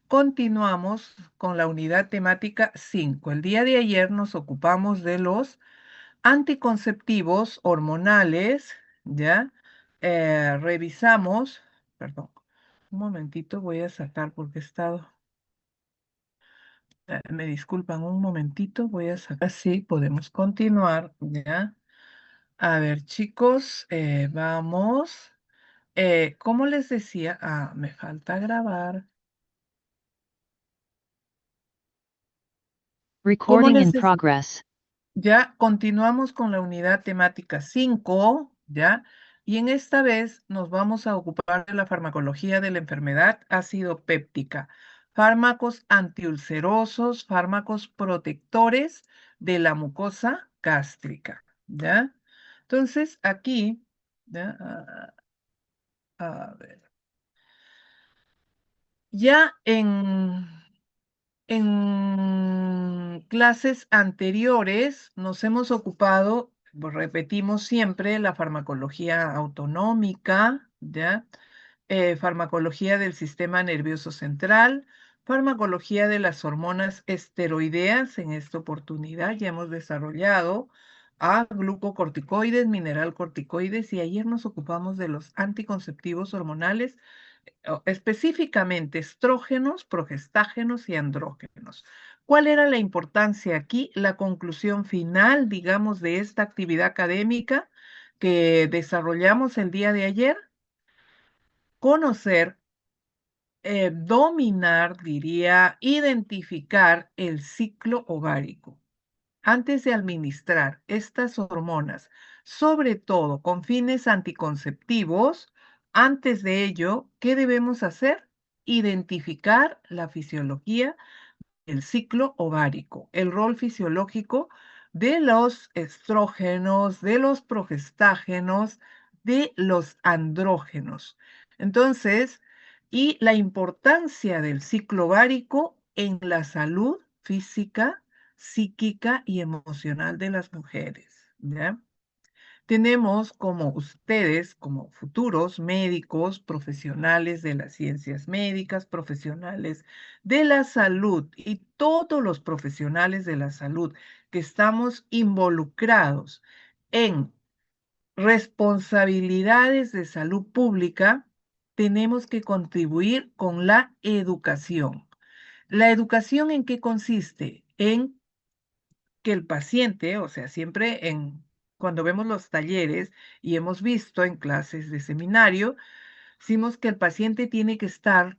Continuamos con la unidad temática 5. El día de ayer nos ocupamos de los anticonceptivos hormonales, ¿ya? Revisamos, perdón, un momentito, voy a sacar porque he estado, me disculpan un momentito, voy a sacar, sí, podemos continuar, ¿ya? A ver, chicos, vamos. ¿Cómo les decía? Me falta grabar. ¿Cómo Recording les in decía? progress. Ya continuamos con la unidad temática 5, ¿ya? Y en esta vez nos vamos a ocupar de la farmacología de la enfermedad ácido péptica, fármacos antiulcerosos, fármacos protectores de la mucosa gástrica, ¿ya? Entonces, aquí, ¿ya? A ver, ya en clases anteriores nos hemos ocupado, pues, repetimos siempre, la farmacología autonómica, ¿ya? Farmacología del sistema nervioso central, farmacología de las hormonas esteroideas. En esta oportunidad ya hemos desarrollado a glucocorticoides, mineralcorticoides, y ayer nos ocupamos de los anticonceptivos hormonales, específicamente estrógenos, progestágenos y andrógenos. ¿Cuál era la importancia aquí? La conclusión final, digamos, de esta actividad académica que desarrollamos el día de ayer: conocer, dominar, diría, identificar el ciclo ovárico. Antes de administrar estas hormonas, sobre todo con fines anticonceptivos, antes de ello, ¿qué debemos hacer? Identificar la fisiología del ciclo ovárico, el rol fisiológico de los estrógenos, de los progestágenos, de los andrógenos. Entonces, y la importancia del ciclo ovárico en la salud física, psíquica y emocional de las mujeres, ¿ya? Tenemos como ustedes, como futuros médicos, profesionales de las ciencias médicas, profesionales de la salud y todos los profesionales de la salud que estamos involucrados en responsabilidades de salud pública, tenemos que contribuir con la educación. ¿La educación en qué consiste? En que el paciente, o sea, siempre cuando vemos los talleres y hemos visto en clases de seminario, decimos que el paciente tiene que estar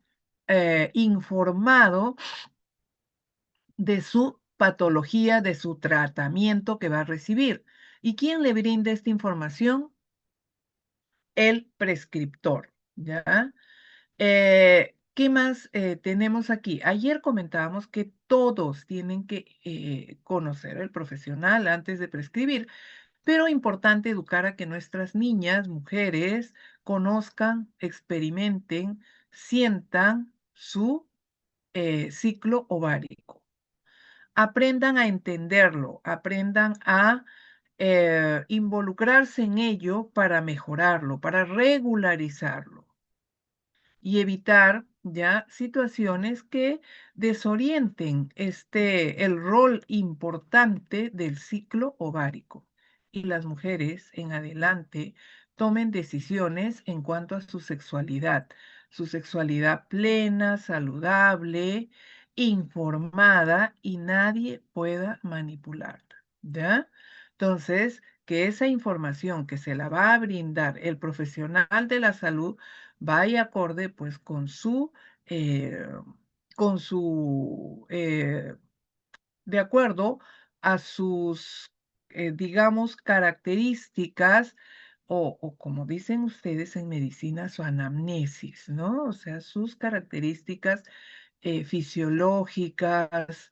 informado de su patología, de su tratamiento que va a recibir. ¿Y quién le brinda esta información? El prescriptor, ¿ya? ¿Qué más tenemos aquí? Ayer comentábamos que todos tienen que conocer al profesional antes de prescribir, pero importante educar a que nuestras niñas, mujeres, conozcan, experimenten, sientan su ciclo ovárico. Aprendan a entenderlo, aprendan a involucrarse en ello para mejorarlo, para regularizarlo y evitar ya situaciones que desorienten el rol importante del ciclo ovárico, y las mujeres en adelante tomen decisiones en cuanto a su sexualidad plena, saludable, informada, y nadie pueda manipularla, ¿ya? Entonces, que esa información que se la va a brindar el profesional de la salud vaya acorde pues eh, con su, de acuerdo a sus, digamos, características, o como dicen ustedes en medicina, su anamnesis, ¿no? O sea, sus características fisiológicas,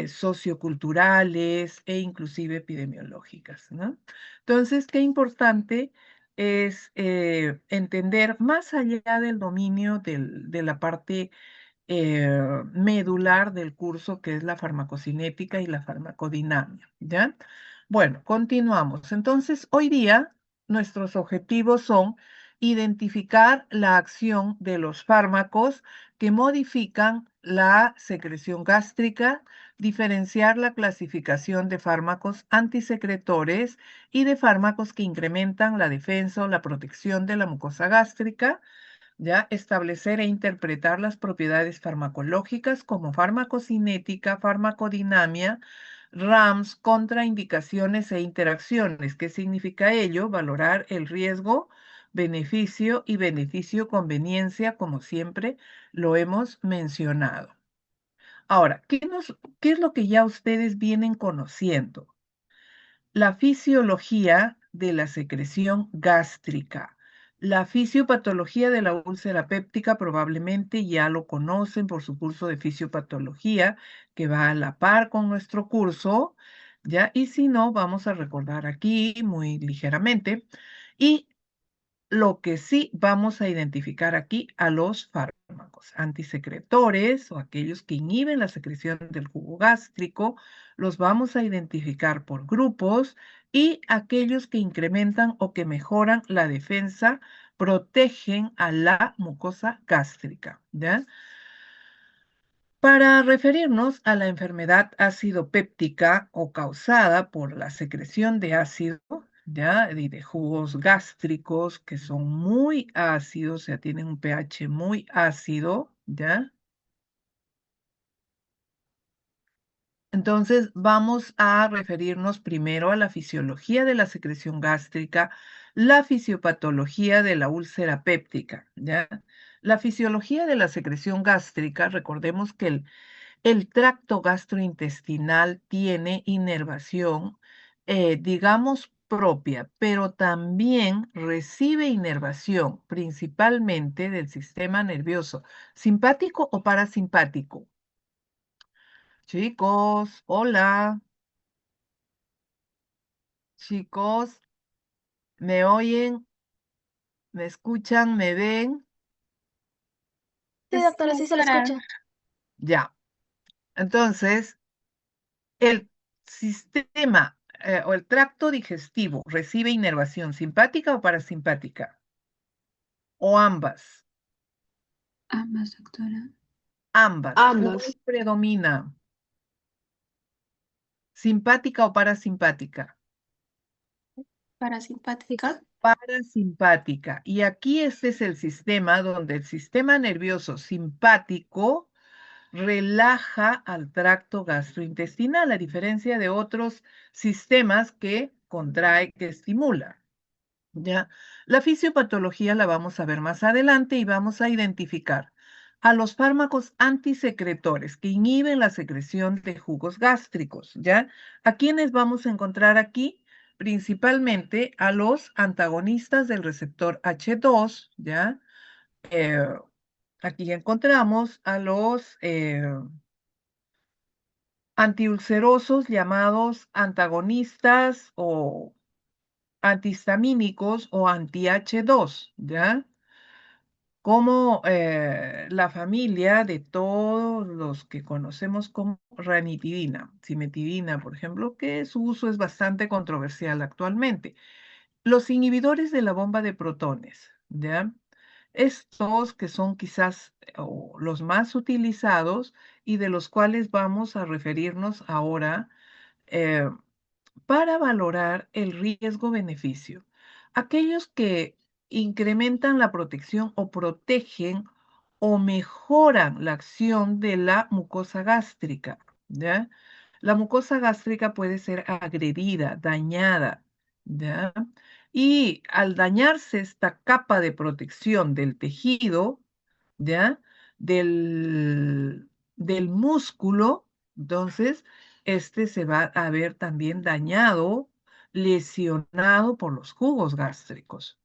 socioculturales e inclusive epidemiológicas, ¿no? Entonces, qué importante es entender más allá del dominio de la parte medular del curso, que es la farmacocinética y la farmacodinamia, ¿ya? Bueno, continuamos. Entonces, hoy día nuestros objetivos son identificar la acción de los fármacos que modifican la secreción gástrica, diferenciar la clasificación de fármacos antisecretores y de fármacos que incrementan la defensa o la protección de la mucosa gástrica, ya establecer e interpretar las propiedades farmacológicas como farmacocinética, farmacodinamia, RAMS, contraindicaciones e interacciones. ¿Qué significa ello? Valorar el riesgo, beneficio y beneficio-conveniencia, como siempre lo hemos mencionado. Ahora, ¿qué es lo que ya ustedes vienen conociendo? La fisiología de la secreción gástrica. La fisiopatología de la úlcera péptica probablemente ya lo conocen por su curso de fisiopatología que va a la par con nuestro curso, ¿ya? Y si no, vamos a recordar aquí muy ligeramente. Y lo que sí vamos a identificar aquí a los fármacos antisecretores o aquellos que inhiben la secreción del jugo gástrico, los vamos a identificar por grupos y aquellos que incrementan o que mejoran la defensa, protegen a la mucosa gástrica, ¿ya? Para referirnos a la enfermedad ácido-péptica o causada por la secreción de ácido, ¿ya? Y de jugos gástricos que son muy ácidos, o sea, tienen un pH muy ácido, ¿ya? Entonces, vamos a referirnos primero a la fisiología de la secreción gástrica, la fisiopatología de la úlcera péptica, ¿ya? La fisiología de la secreción gástrica, recordemos que el tracto gastrointestinal tiene inervación, digamos, propia, pero también recibe inervación principalmente del sistema nervioso simpático o parasimpático. Chicos, hola, chicos, ¿me oyen? ¿Me escuchan? ¿Me ven? Sí, doctora, sí se la escucha. Ya. Entonces, el sistema o el tracto digestivo recibe inervación simpática o parasimpática, o ambas, Ambas, doctora. ambas. ¿Cuál Ambas. predomina? ¿Simpática o parasimpática? Parasimpática. Parasimpática. Y aquí este es el sistema donde el sistema nervioso simpático relaja al tracto gastrointestinal, a diferencia de otros sistemas que contrae, que estimula. ¿Ya? La fisiopatología la vamos a ver más adelante y vamos a identificar a los fármacos antisecretores que inhiben la secreción de jugos gástricos, ¿ya? ¿A quiénes vamos a encontrar aquí? Principalmente a los antagonistas del receptor H2, ¿ya? Eh, Aquí encontramos a los antiulcerosos llamados antagonistas o antihistamínicos o anti-H2, ¿ya? Como la familia de todos los que conocemos como ranitidina, cimetidina, por ejemplo, que su uso es bastante controversial actualmente. Los inhibidores de la bomba de protones, ¿ya? Estos que son quizás los más utilizados y de los cuales vamos a referirnos ahora, eh, para valorar el riesgo-beneficio. Aquellos que incrementan la protección o protegen o mejoran la acción de la mucosa gástrica, ¿ya? La mucosa gástrica puede ser agredida, dañada, ¿ya? Y al dañarse esta capa de protección del tejido, ¿ya? Del músculo, entonces este se va a ver también dañado, lesionado por los jugos gástricos.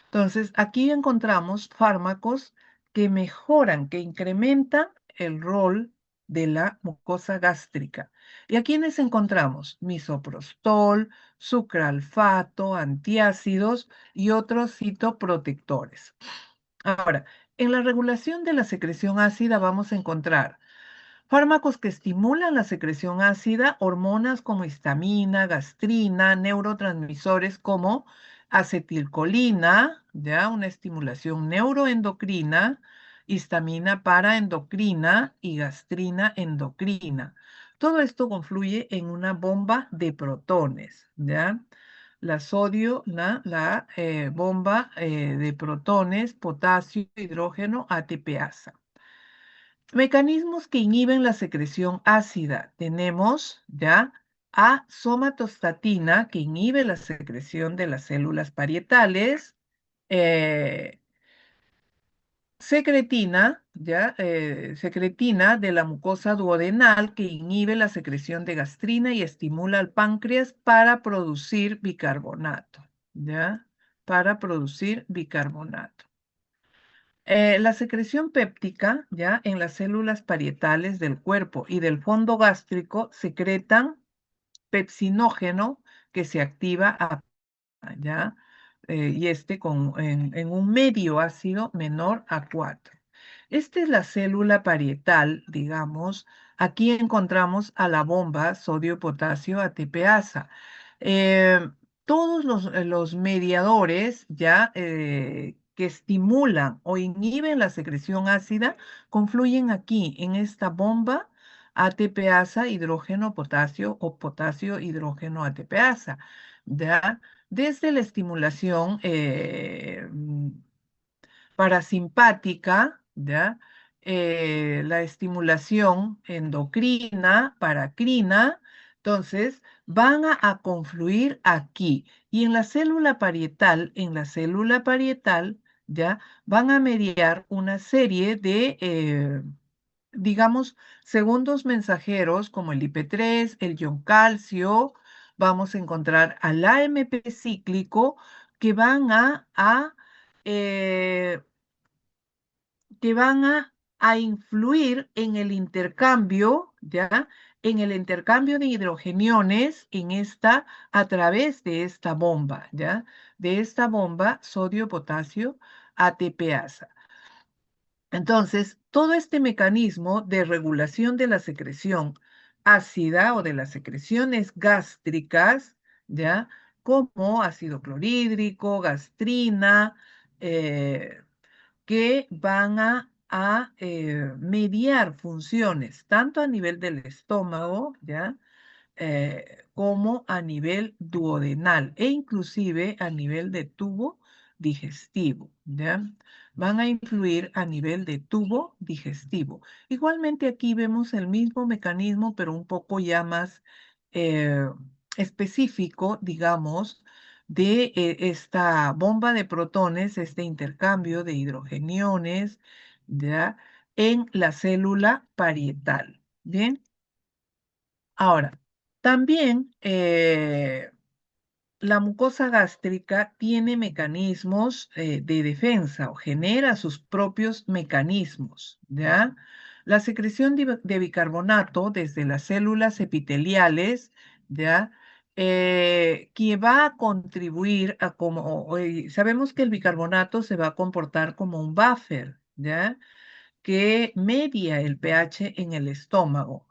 Entonces, aquí encontramos fármacos que mejoran, que incrementan el rol de la mucosa gástrica. ¿Y a quiénes encontramos? Misoprostol, sucralfato, antiácidos y otros citoprotectores. Ahora, en la regulación de la secreción ácida vamos a encontrar fármacos que estimulan la secreción ácida, hormonas como histamina, gastrina, neurotransmisores como acetilcolina, ¿ya? Una estimulación neuroendocrina, histamina paraendocrina y gastrina endocrina. Todo esto confluye en una bomba de protones, ¿ya? La sodio, la bomba de protones, potasio, hidrógeno, ATPasa. Mecanismos que inhiben la secreción ácida. Tenemos ya a somatostatina, que inhibe la secreción de las células parietales, eh, secretina, ya, secretina de la mucosa duodenal, que inhibe la secreción de gastrina y estimula al páncreas para producir bicarbonato, ya, para producir bicarbonato. La secreción péptica, ya en las células parietales del cuerpo y del fondo gástrico, secretan pepsinógeno que se activa ya, y en un medio ácido menor a 4. Esta es la célula parietal, digamos. Aquí encontramos a la bomba sodio-potasio ATPasa. Eh, todos los mediadores ya que estimulan o inhiben la secreción ácida confluyen aquí en esta bomba ATPasa, hidrógeno, potasio o potasio, hidrógeno, ATPasa. ¿Ya? Desde la estimulación parasimpática, ¿ya? La estimulación endocrina, paracrina, entonces van a confluir aquí. Y en la célula parietal, ¿ya? Van a mediar una serie de, digamos, segundos mensajeros como el IP3, el ion calcio. Vamos a encontrar al AMP cíclico que van eh, a influir en el intercambio, ¿ya? En el intercambio de hidrogeniones a través de esta bomba, ¿ya? De esta bomba sodio-potasio ATPasa. Entonces, todo este mecanismo de regulación de la secreción ácida o de las secreciones gástricas, ¿ya? Como ácido clorhídrico, gastrina, eh, que van a mediar funciones tanto a nivel del estómago, ¿ya? Como a nivel duodenal e inclusive a nivel de tubo digestivo, ¿ya? Van a influir a nivel de tubo digestivo. Igualmente aquí vemos el mismo mecanismo, pero un poco ya más eh, específico, digamos, de esta bomba de protones, este intercambio de hidrogeniones, ¿ya? En la célula parietal. Bien. Ahora, también la mucosa gástrica tiene mecanismos de defensa o genera sus propios mecanismos, ¿ya? La secreción de bicarbonato desde las células epiteliales, ¿ya? Que va a contribuir a sabemos que el bicarbonato se va a comportar como un buffer, ¿ya? Que media el pH en el estómago.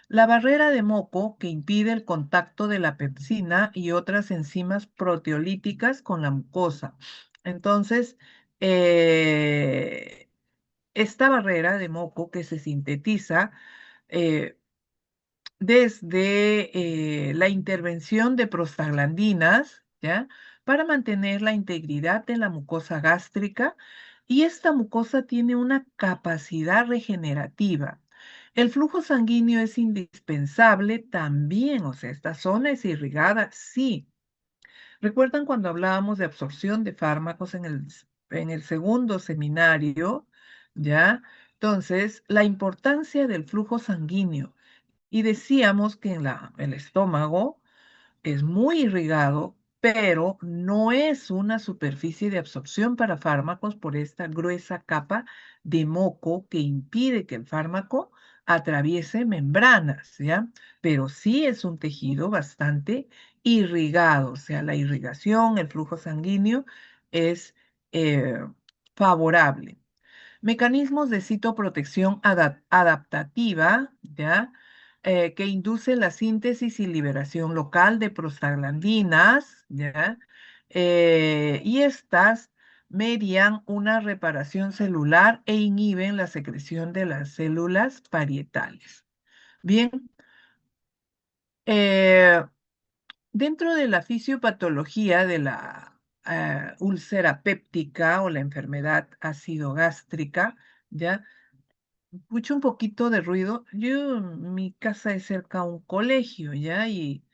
La barrera de moco que impide el contacto de la pepsina y otras enzimas proteolíticas con la mucosa. Entonces, eh, esta barrera de moco que se sintetiza eh, desde la intervención de prostaglandinas, ¿ya? Para mantener la integridad de la mucosa gástrica, y esta mucosa tiene una capacidad regenerativa. El flujo sanguíneo es indispensable también, o sea, esta zona es irrigada, sí. ¿Recuerdan cuando hablábamos de absorción de fármacos en el segundo seminario? ¿Ya? Entonces, la importancia del flujo sanguíneo. Y decíamos que el estómago es muy irrigado, pero no es una superficie de absorción para fármacos por esta gruesa capa de moco que impide que el fármaco atraviese membranas, ¿ya? Pero sí es un tejido bastante irrigado, o sea, la irrigación, el flujo sanguíneo es eh, favorable. Mecanismos de citoprotección adaptativa, ¿ya? Que induce la síntesis y liberación local de prostaglandinas, ¿ya? y estas median una reparación celular e inhiben la secreción de las células parietales. Bien, eh, dentro de la fisiopatología de la úlcera péptica o la enfermedad ácido gástrica, ¿ya? Escucho un poquito de ruido. Mi casa es cerca a un colegio, ¿ya? Y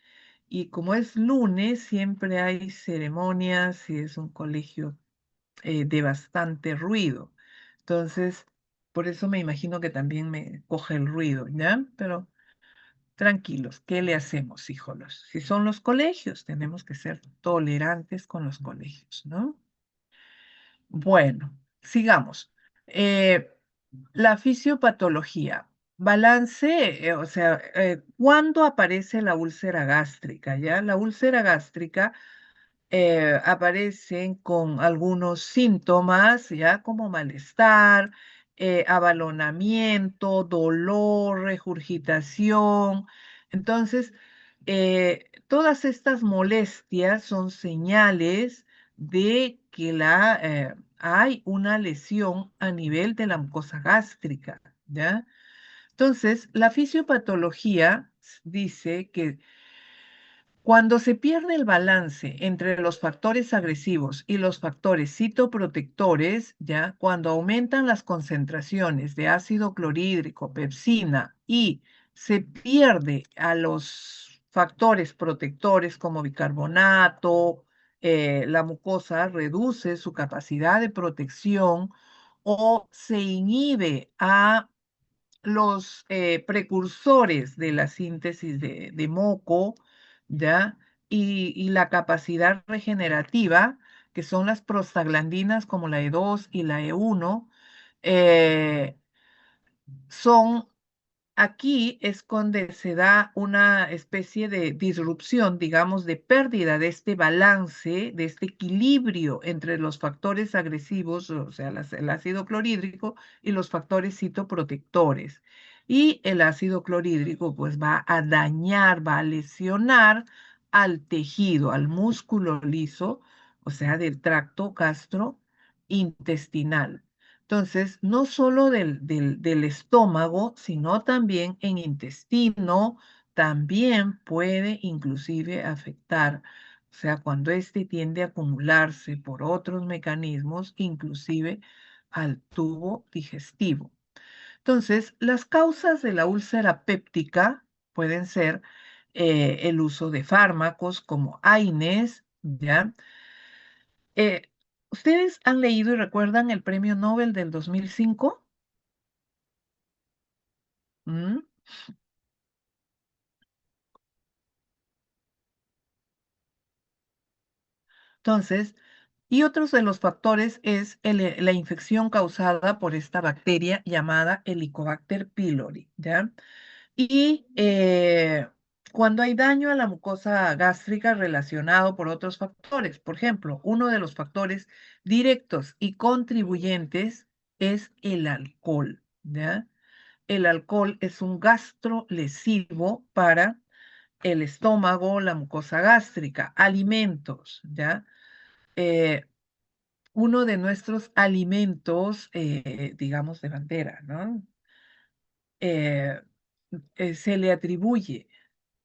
como es lunes, siempre hay ceremonias y es un colegio de bastante ruido. Entonces, por eso me imagino que también me coge el ruido, ¿ya? Pero tranquilos, ¿qué le hacemos, híjolos? Si son los colegios, tenemos que ser tolerantes con los colegios, ¿no? Bueno, sigamos. Eh, la fisiopatología. Balance, o sea, ¿cuándo aparece la úlcera gástrica? ¿Ya? La úlcera gástrica aparecen con algunos síntomas, ya como malestar, abalonamiento, dolor, regurgitación. Entonces, todas estas molestias son señales de que hay una lesión a nivel de la mucosa gástrica, ¿ya? Entonces, la fisiopatología dice que cuando se pierde el balance entre los factores agresivos y los factores citoprotectores, ya cuando aumentan las concentraciones de ácido clorhídrico, pepsina y se pierde a los factores protectores como bicarbonato, la mucosa reduce su capacidad de protección o se inhibe a los precursores de la síntesis de moco, ¿ya? Y la capacidad regenerativa, que son las prostaglandinas como la E2 y la E1, eh, son aquí es donde se da una especie de disrupción, digamos, de pérdida de este balance, de este equilibrio entre los factores agresivos, o sea, el ácido clorhídrico y los factores citoprotectores. Y el ácido clorhídrico pues va a dañar, va a lesionar al tejido, al músculo liso, o sea, del tracto gastrointestinal. Entonces, no solo del estómago, sino también en intestino, también puede inclusive afectar, o sea, cuando éste tiende a acumularse por otros mecanismos, inclusive al tubo digestivo. Entonces, las causas de la úlcera péptica pueden ser el uso de fármacos como AINES, ¿ya? Eh, ¿Ustedes han leído y recuerdan el premio Nobel del 2005? ¿Mm? Entonces, y otros de los factores es la infección causada por esta bacteria llamada Helicobacter pylori, ¿ya? Y cuando hay daño a la mucosa gástrica relacionado por otros factores, por ejemplo, uno de los factores directos y contribuyentes es el alcohol, ¿ya? El alcohol es un gastrolesivo para el estómago, la mucosa gástrica, alimentos, ¿ya? Eh, uno de nuestros alimentos, digamos, de bandera, ¿no? Eh, se le atribuye,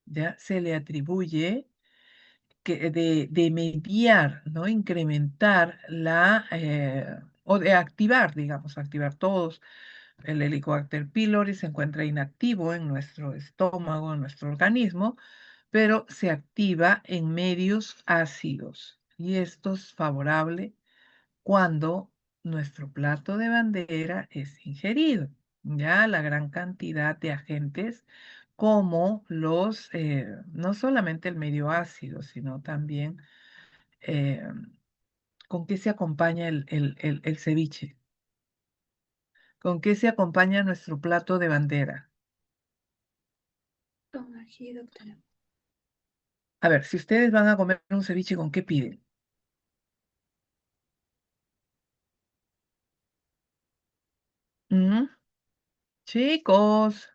¿ya? Se le atribuye que de mediar, ¿no? Incrementar o de activar, digamos, activar todos. El Helicobacter pylori se encuentra inactivo en nuestro estómago, en nuestro organismo, pero se activa en medios ácidos. Y esto es favorable cuando nuestro plato de bandera es ingerido. Ya la gran cantidad de agentes como no solamente el medio ácido, sino también eh, con qué se acompaña el ceviche, con qué se acompaña nuestro plato de bandera. Con ají, doctora. A ver, si ustedes van a comer un ceviche, ¿con qué piden? ¿Mm? Chicos,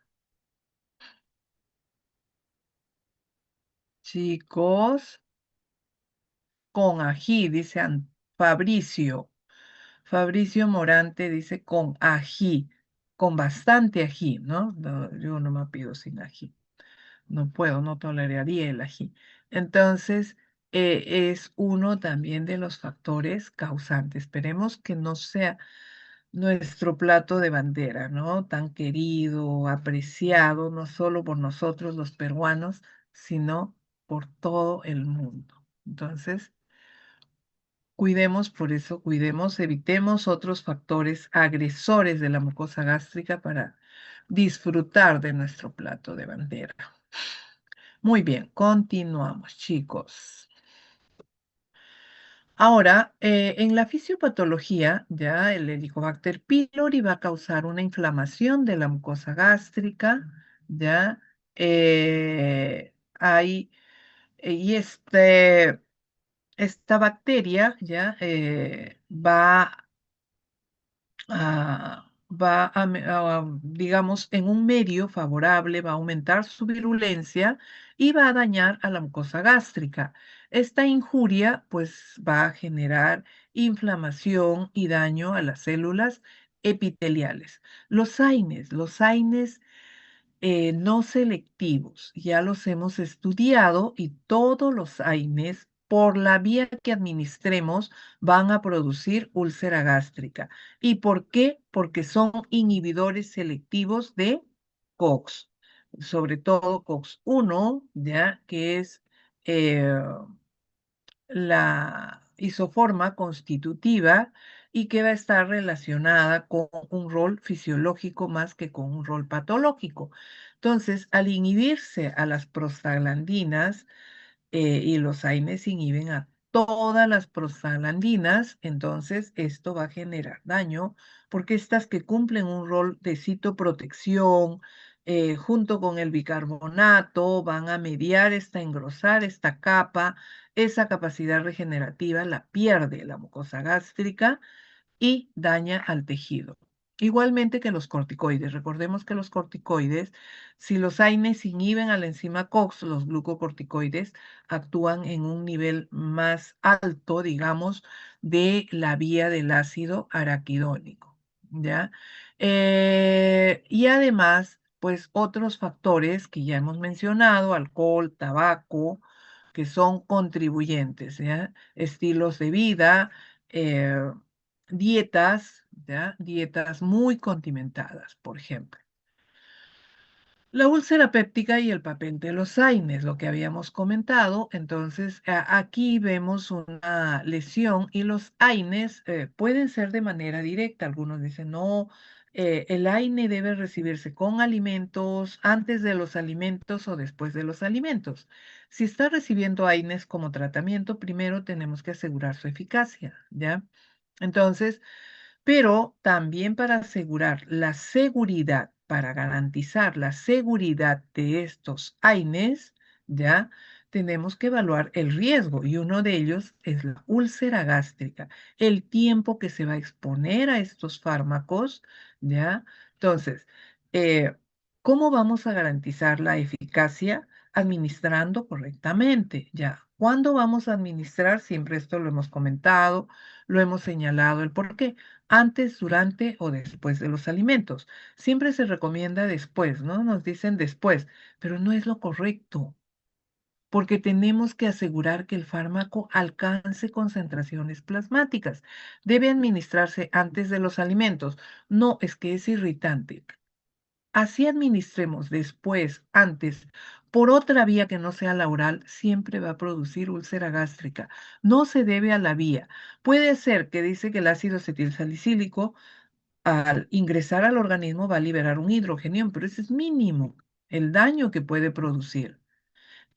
chicos. con ají, dice Fabricio. Fabricio Morante dice con ají, con bastante ají, ¿no? Yo no me pido sin ají. No puedo, no toleraría el ají. Entonces, es uno también de los factores causantes. Esperemos que no sea nuestro plato de bandera, ¿no? Tan querido, apreciado, no solo por nosotros los peruanos, sino por todo el mundo. Entonces, cuidemos, por eso, cuidemos, evitemos otros factores agresores de la mucosa gástrica para disfrutar de nuestro plato de bandera. Muy bien, continuamos, chicos. Ahora, en la fisiopatología, ya el Helicobacter pylori va a causar una inflamación de la mucosa gástrica, ya hay, y esta bacteria ya digamos, en un medio favorable, va a aumentar su virulencia y va a dañar a la mucosa gástrica. Esta injuria, pues, va a generar inflamación y daño a las células epiteliales. Los AINES no selectivos, ya los hemos estudiado y todos los AINES, por la vía que administremos, van a producir úlcera gástrica. ¿Y por qué? Porque son inhibidores selectivos de COX, sobre todo COX-1, ya que es eh, la isoforma constitutiva y que va a estar relacionada con un rol fisiológico más que con un rol patológico. Entonces, al inhibirse a las prostaglandinas, y los AINES inhiben a todas las prostaglandinas, entonces esto va a generar daño porque estas que cumplen un rol de citoprotección, junto con el bicarbonato, van a mediar engrosar esta capa, esa capacidad regenerativa la pierde la mucosa gástrica y daña al tejido. Igualmente que los corticoides. Recordemos que los corticoides, si los AINES inhiben a la enzima COX, los glucocorticoides actúan en un nivel más alto, digamos, de la vía del ácido araquidónico, ¿ya? Y además, pues otros factores que ya hemos mencionado, alcohol, tabaco, que son contribuyentes, ¿ya? Estilos de vida, eh, dietas, ¿ya? Dietas muy condimentadas, por ejemplo. La úlcera péptica y el papel de los AINES, lo que habíamos comentado. Entonces, aquí vemos una lesión y los AINES pueden ser de manera directa. Algunos dicen, no, el AINE debe recibirse con alimentos, antes de los alimentos o después de los alimentos. Si está recibiendo AINES como tratamiento, primero tenemos que asegurar su eficacia, ¿ya? Entonces, pero también para asegurar la seguridad, para garantizar la seguridad de estos AINES, ya tenemos que evaluar el riesgo y uno de ellos es la úlcera gástrica, el tiempo que se va a exponer a estos fármacos, ya. Entonces, eh, ¿cómo vamos a garantizar la eficacia? Administrando correctamente, ya. ¿Cuándo vamos a administrar? Siempre esto lo hemos comentado, lo hemos señalado, el por qué antes, durante o después de los alimentos. Siempre se recomienda después, ¿no? Nos dicen después, pero no es lo correcto, porque tenemos que asegurar que el fármaco alcance concentraciones plasmáticas. Debe administrarse antes de los alimentos. No, es que es irritante. Así administremos después, antes, por otra vía que no sea la oral, siempre va a producir úlcera gástrica. No se debe a la vía. Puede ser que dice que el ácido acetilsalicílico al ingresar al organismo va a liberar un hidrogenión, pero ese es mínimo el daño que puede producir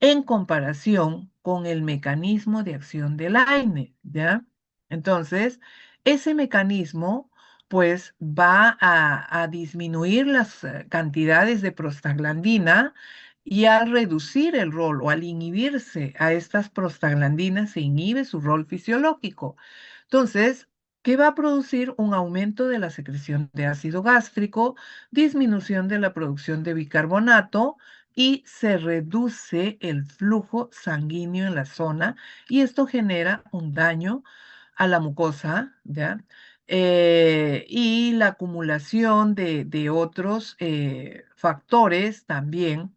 en comparación con el mecanismo de acción del AINE, ¿ya? Entonces, ese mecanismo pues va a disminuir las cantidades de prostaglandina y al reducir el rol o al inhibirse a estas prostaglandinas se inhibe su rol fisiológico. Entonces, ¿qué va a producir? Un aumento de la secreción de ácido gástrico, disminución de la producción de bicarbonato y se reduce el flujo sanguíneo en la zona y esto genera un daño a la mucosa, ¿ya? Y la acumulación de otros factores también,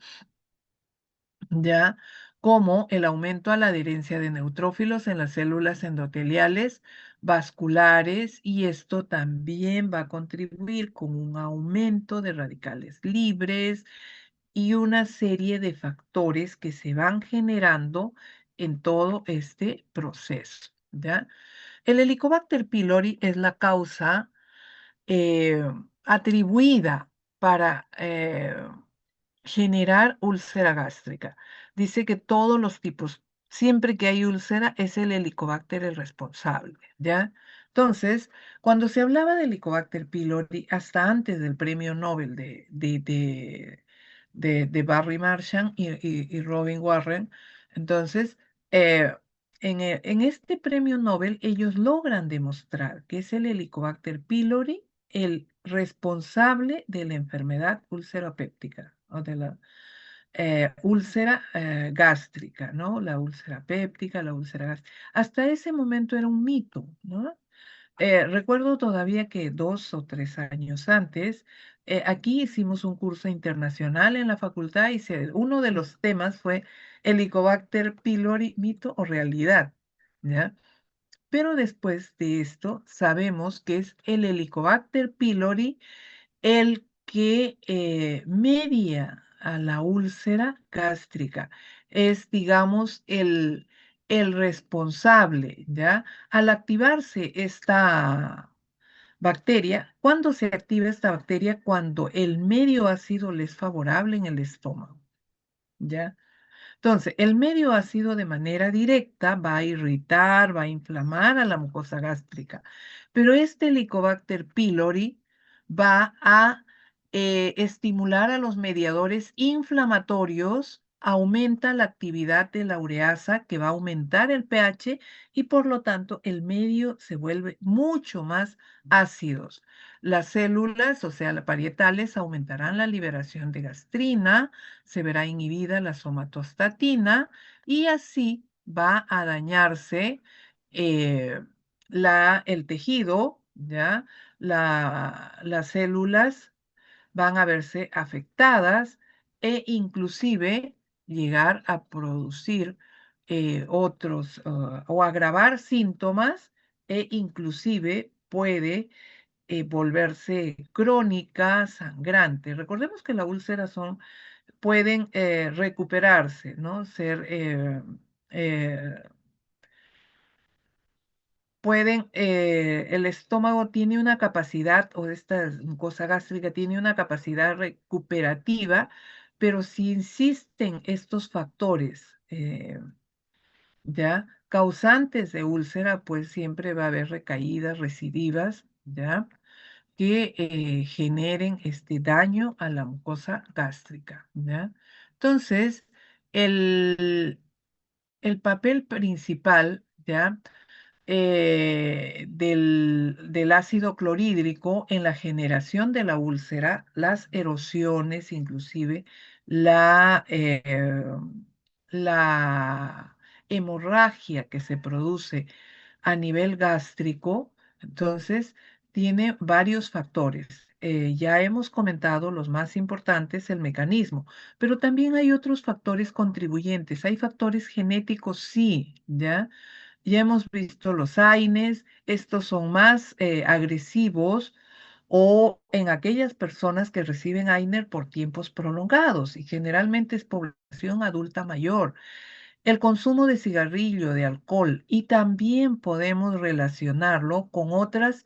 ¿ya? Como el aumento a la adherencia de neutrófilos en las células endoteliales vasculares y esto también va a contribuir con un aumento de radicales libres y una serie de factores que se van generando en todo este proceso, ¿ya? El Helicobacter pylori es la causa eh, atribuida para generar úlcera gástrica. Dice que todos los tipos, siempre que hay úlcera, es el Helicobacter el responsable, ¿ya? Entonces, cuando se hablaba de Helicobacter pylori, hasta antes del premio Nobel de Barry Marshall y Robin Warren, entonces, eh, en este premio Nobel, ellos logran demostrar que es el Helicobacter pylori el responsable de la enfermedad úlcera-péptica o de la úlcera gástrica, ¿no? La úlcera péptica, la úlcera gástrica. Hasta ese momento era un mito, ¿no? Recuerdo todavía que 2 o 3 años antes, aquí hicimos un curso internacional en la facultad y uno de los temas fue Helicobacter pylori, mito o realidad, ¿ya? Pero después de esto sabemos que es el Helicobacter pylori el que media a la úlcera gástrica. Es, digamos, el responsable, ¿ya? Al activarse esta bacteria, ¿cuándo se activa esta bacteria? Cuando el medio ácido le es favorable en el estómago, ¿ya? Entonces, el medio ácido de manera directa va a irritar, va a inflamar a la mucosa gástrica, pero este Helicobacter pylori va a estimular a los mediadores inflamatorios, aumenta la actividad de la ureasa que va a aumentar el pH y por lo tanto el medio se vuelve mucho más ácidos. Las células, o sea, las parietales, aumentarán la liberación de gastrina, se verá inhibida la somatostatina y así va a dañarse eh, el tejido, ¿ya? Las células van a verse afectadas e inclusive llegar a producir otros o agravar síntomas e inclusive puede volverse crónica, sangrante. Recordemos que la úlcera pueden recuperarse, ¿no? Eh, el estómago tiene una capacidad, o esta mucosa gástrica tiene una capacidad recuperativa, pero si insisten estos factores, ¿ya? Causantes de úlcera, pues siempre va a haber recaídas recidivas, ¿ya? Que generen este daño a la mucosa gástrica, ¿ya? Entonces, el, el papel principal, ¿ya? Del ácido clorhídrico en la generación de la úlcera, las erosiones, inclusive la hemorragia que se produce a nivel gástrico, entonces tiene varios factores. Ya hemos comentado los más importantes, el mecanismo, pero también hay otros factores contribuyentes. Hay factores genéticos, sí, ¿ya? Ya hemos visto los AINES, estos son más agresivos o en aquellas personas que reciben AINER por tiempos prolongados y generalmente es población adulta mayor. El consumo de cigarrillo, de alcohol y también podemos relacionarlo con otras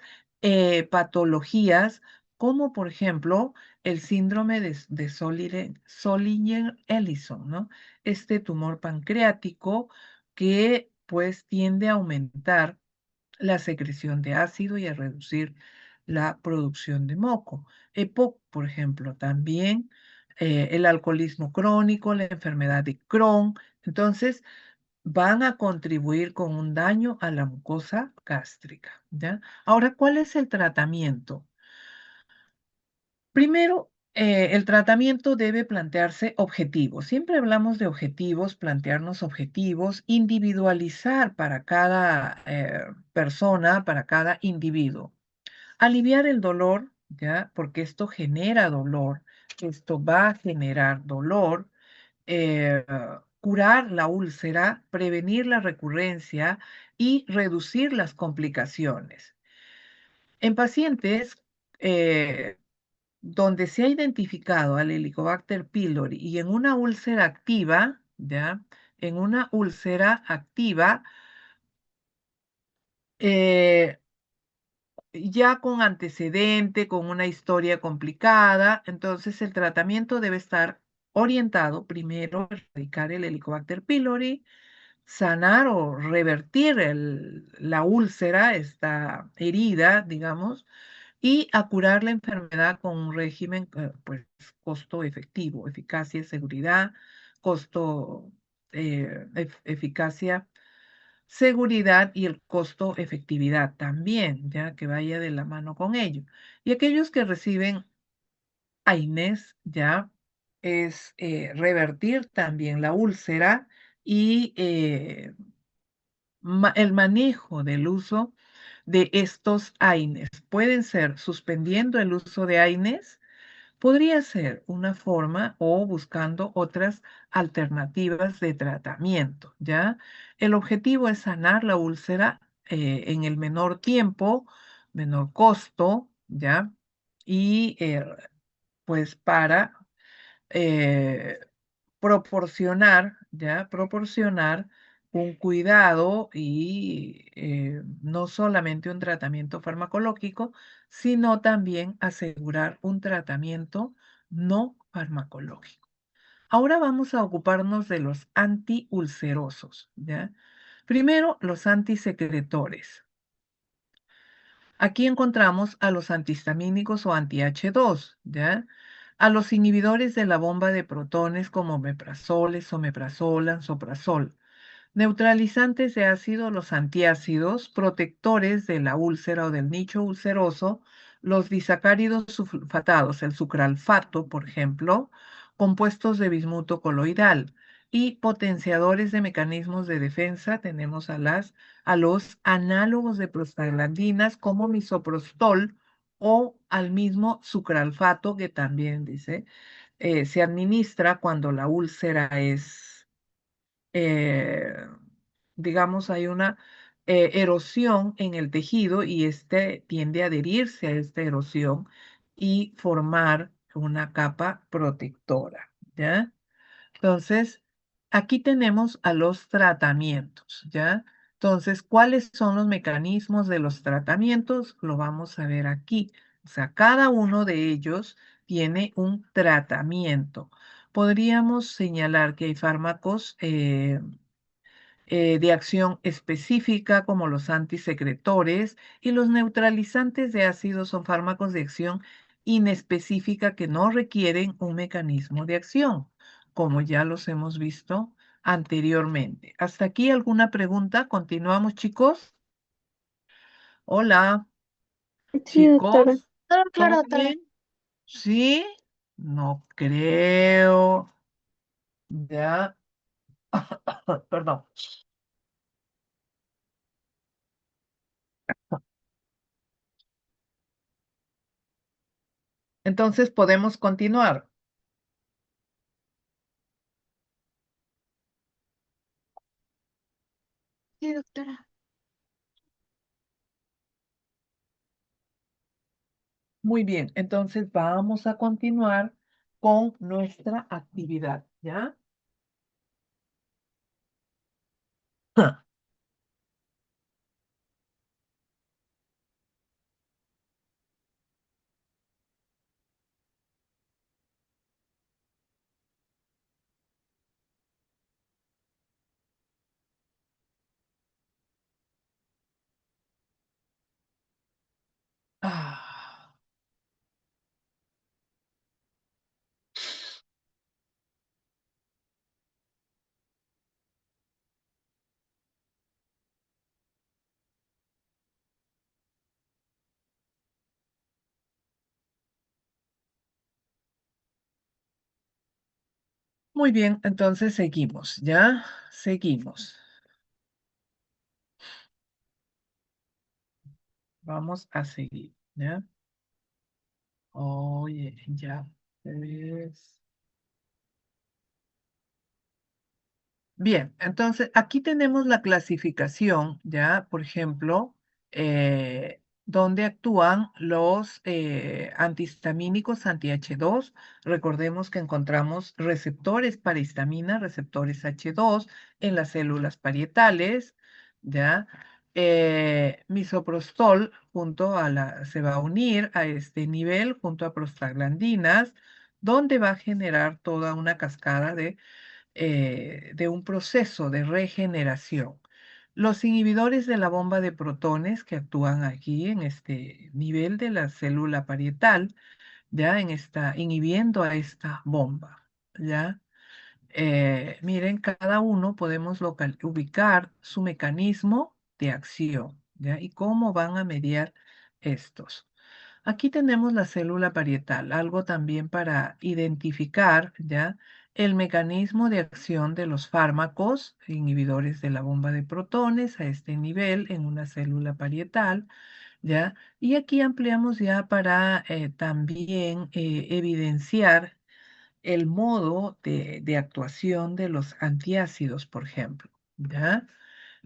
patologías como por ejemplo el síndrome de Solinger-Ellison, ¿no? Este tumor pancreático que pues tiende a aumentar la secreción de ácido y a reducir la producción de moco. EPOC, por ejemplo, también el alcoholismo crónico, la enfermedad de Crohn. Entonces, van a contribuir con un daño a la mucosa gástrica, ¿ya? Ahora, ¿cuál es el tratamiento? Primero, el tratamiento debe plantearse objetivos. Siempre hablamos de objetivos, plantearnos objetivos, individualizar para cada persona, para cada individuo. Aliviar el dolor, ¿ya? Porque esto genera dolor, esto va a generar dolor. eh, Curar la úlcera, prevenir la recurrencia y reducir las complicaciones. En pacientes donde se ha identificado al Helicobacter pylori y en una úlcera activa, ¿ya? En una úlcera activa, eh, ya con antecedente, con una historia complicada, entonces el tratamiento debe estar orientado primero a erradicar el Helicobacter pylori, sanar o revertir la úlcera, esta herida, digamos, y a curar la enfermedad con un régimen, pues, costo efectivo, eficacia, seguridad, costo, eficacia, seguridad y el costo efectividad también, ya que vaya de la mano con ello. Y aquellos que reciben AINES, ya es revertir también la úlcera y el manejo del uso de estos AINES. Pueden ser suspendiendo el uso de AINES, podría ser una forma o buscando otras alternativas de tratamiento, ¿ya? El objetivo es sanar la úlcera en el menor tiempo, menor costo, ¿ya? Y pues para eh, proporcionar, ¿ya? Proporcionar un cuidado y no solamente un tratamiento farmacológico, sino también asegurar un tratamiento no farmacológico. Ahora vamos a ocuparnos de los antiulcerosos, ¿ya? Primero, los antisecretores. Aquí encontramos a los antihistamínicos o anti-H2, ¿ya? A los inhibidores de la bomba de protones como omeprazol, esomeprazol, lansoprazol. Neutralizantes de ácido, los antiácidos, protectores de la úlcera o del nicho ulceroso, los disacáridos sulfatados, el sucralfato, por ejemplo, compuestos de bismuto coloidal y potenciadores de mecanismos de defensa, tenemos a los análogos de prostaglandinas como misoprostol o al mismo sucralfato que también dice, se administra cuando la úlcera es eh, digamos, hay una erosión en el tejido y este tiende a adherirse a esta erosión y formar una capa protectora, ¿ya? Entonces, aquí tenemos a los tratamientos, ¿ya? Entonces, ¿cuáles son los mecanismos de los tratamientos? Lo vamos a ver aquí. O sea, cada uno de ellos tiene un tratamiento. Podríamos señalar que hay fármacos de acción específica como los antisecretores y los neutralizantes de ácidos son fármacos de acción inespecífica que no requieren un mecanismo de acción, como ya los hemos visto anteriormente. ¿Hasta aquí alguna pregunta? Continuamos, chicos. Hola, Sí, doctora. chicos. Todo claro, ¿Todo doctora. bien? ¿Sí? No creo. Ya. Perdón. Entonces podemos continuar. Sí, doctora. Muy bien, entonces vamos a continuar con nuestra actividad, ¿ya? Ah, Muy bien, entonces seguimos, ¿ya? Seguimos. Vamos a seguir, ¿ya? Oye, ya. Ves. Bien, entonces aquí tenemos la clasificación, ya, por ejemplo, donde actúan los antihistamínicos anti-H2. Recordemos que encontramos receptores para histamina, receptores H2 en las células parietales, ya. Misoprostol se va a unir a este nivel junto a prostaglandinas, donde va a generar toda una cascada de un proceso de regeneración. Los inhibidores de la bomba de protones que actúan aquí en este nivel de la célula parietal, ya inhibiendo a esta bomba, ¿ya? Miren, cada uno podemos ubicar su mecanismo de acción, ¿ya? Y cómo van a mediar estos. Aquí tenemos la célula parietal, algo también para identificar, ¿ya? El mecanismo de acción de los fármacos inhibidores de la bomba de protones a este nivel en una célula parietal, ¿ya? Y aquí ampliamos ya para también evidenciar el modo de actuación de los antiácidos, por ejemplo, ¿ya?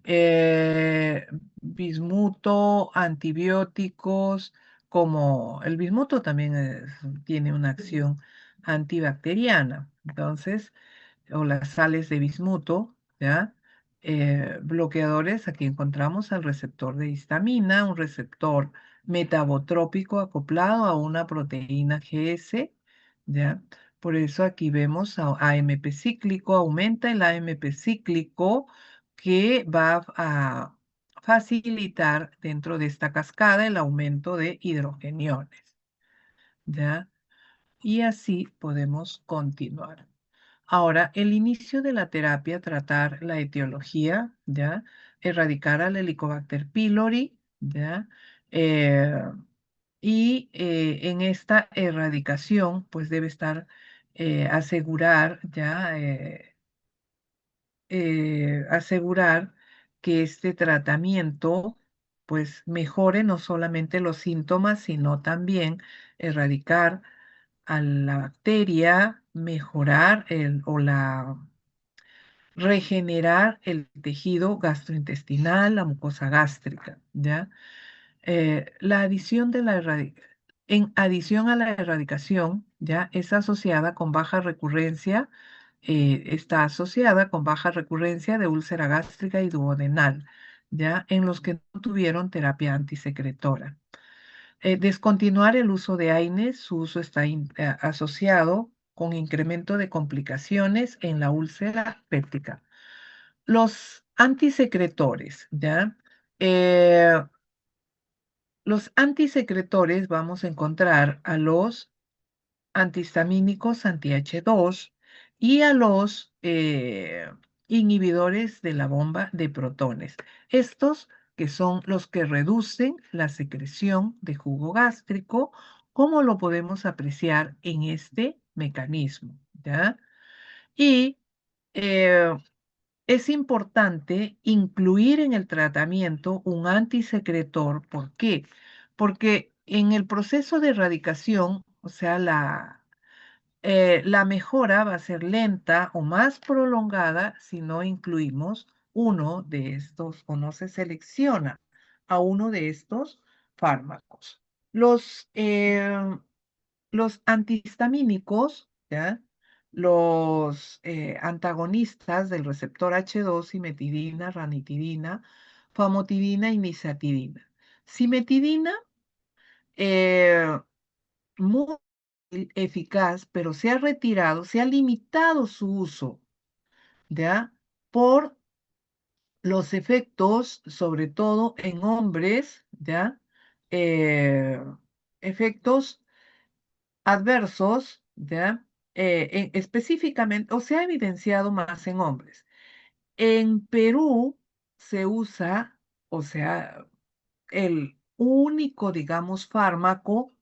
eh, Bismuto, antibióticos, como el bismuto también tiene una acción antibacteriana. Entonces, o las sales de bismuto, ¿ya? Bloqueadores, aquí encontramos al receptor de histamina, un receptor metabotrópico acoplado a una proteína GS, ¿ya? Por eso aquí vemos a AMP cíclico, aumenta el AMP cíclico que va a facilitar dentro de esta cascada el aumento de hidrogeniones, ¿ya? Y así podemos continuar. Ahora, el inicio de la terapia, tratar la etiología, ¿ya? Erradicar al Helicobacter pylori, ¿ya? Eh, en esta erradicación, pues debe estar asegurar, ¿ya? Asegurar que este tratamiento, pues mejore no solamente los síntomas, sino también erradicar a la bacteria, mejorar regenerar el tejido gastrointestinal, la mucosa gástrica, ¿ya? La adición de en adición a la erradicación, ¿ya? Es asociada con baja recurrencia, está asociada con baja recurrencia de úlcera gástrica y duodenal, ¿ya? En los que no tuvieron terapia antisecretora. Descontinuar el uso de AINES, su uso está asociado con incremento de complicaciones en la úlcera péptica. Los antisecretores, ¿ya? Eh, los antisecretores vamos a encontrar a los antihistamínicos anti-H2 y a los inhibidores de la bomba de protones. Estos que son los que reducen la secreción de jugo gástrico, como lo podemos apreciar en este mecanismo, ¿ya? Y eh, es importante incluir en el tratamiento un antisecretor. ¿Por qué? Porque en el proceso de erradicación, o sea, la mejora va a ser lenta o más prolongada si no incluimos uno de estos o no se selecciona a uno de estos fármacos. Los antihistamínicos, ¿ya? Los antagonistas del receptor H2, cimetidina, ranitidina, famotidina y nisatidina. Cimetidina, eh, muy eficaz, pero se ha retirado, se ha limitado su uso, ¿ya? Por los efectos, sobre todo en hombres, ¿ya? Eh, Efectos adversos, ¿ya? Específicamente, o se ha evidenciado más en hombres. En Perú se usa, o sea, el único, digamos, fármaco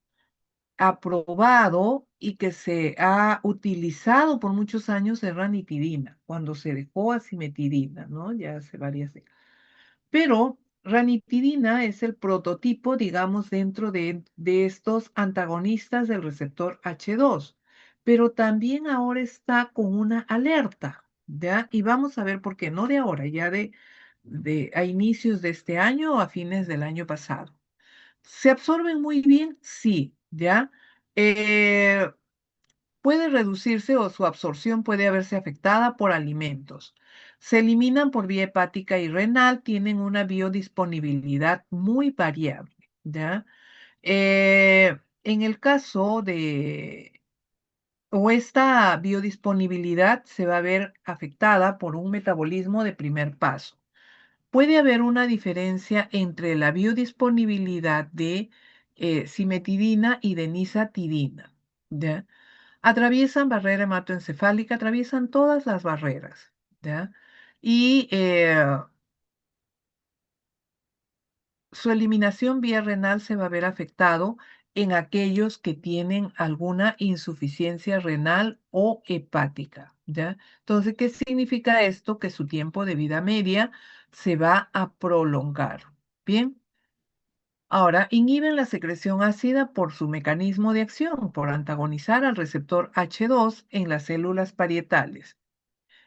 aprobado y que se ha utilizado por muchos años es ranitidina, cuando se dejó asimetidina, ¿no? Ya hace varias décadas. Pero ranitidina es el prototipo, digamos, dentro de estos antagonistas del receptor H2, pero también ahora está con una alerta, ¿ya? Y vamos a ver por qué, no de ahora, ya a inicios de este año o a fines del año pasado. ¿Se absorben muy bien? Sí, ¿ya? Eh, Puede reducirse o su absorción puede haberse afectada por alimentos. Se eliminan por vía hepática y renal, tienen una biodisponibilidad muy variable, ¿ya? En el caso o esta biodisponibilidad se va a ver afectada por un metabolismo de primer paso. Puede haber una diferencia entre la biodisponibilidad de cimetidina y de nisatidina, ¿ya? Atraviesan barrera hematoencefálica, atraviesan todas las barreras, ¿ya? Y su eliminación vía renal se va a ver afectado en aquellos que tienen alguna insuficiencia renal o hepática, ¿ya? Entonces, ¿qué significa esto? Que su tiempo de vida media se va a prolongar, ¿bien? Ahora, inhiben la secreción ácida por su mecanismo de acción, por antagonizar al receptor H2 en las células parietales.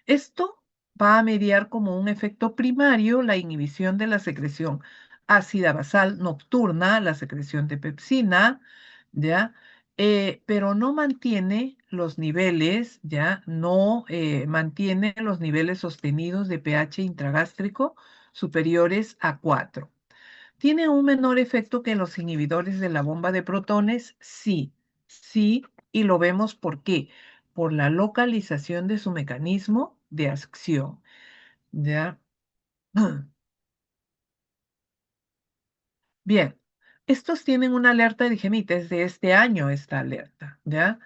Esto va a mediar como un efecto primario la inhibición de la secreción ácida basal nocturna, la secreción de pepsina, ¿ya? Pero no mantiene los niveles, ¿ya? No mantiene los niveles sostenidos de pH intragástrico superiores a 4. ¿Tiene un menor efecto que los inhibidores de la bomba de protones? Sí, sí, y lo vemos por qué. Por la localización de su mecanismo de acción. ¿Ya? Bien, estos tienen una alerta, dije, mira, es de este año esta alerta, ¿ya?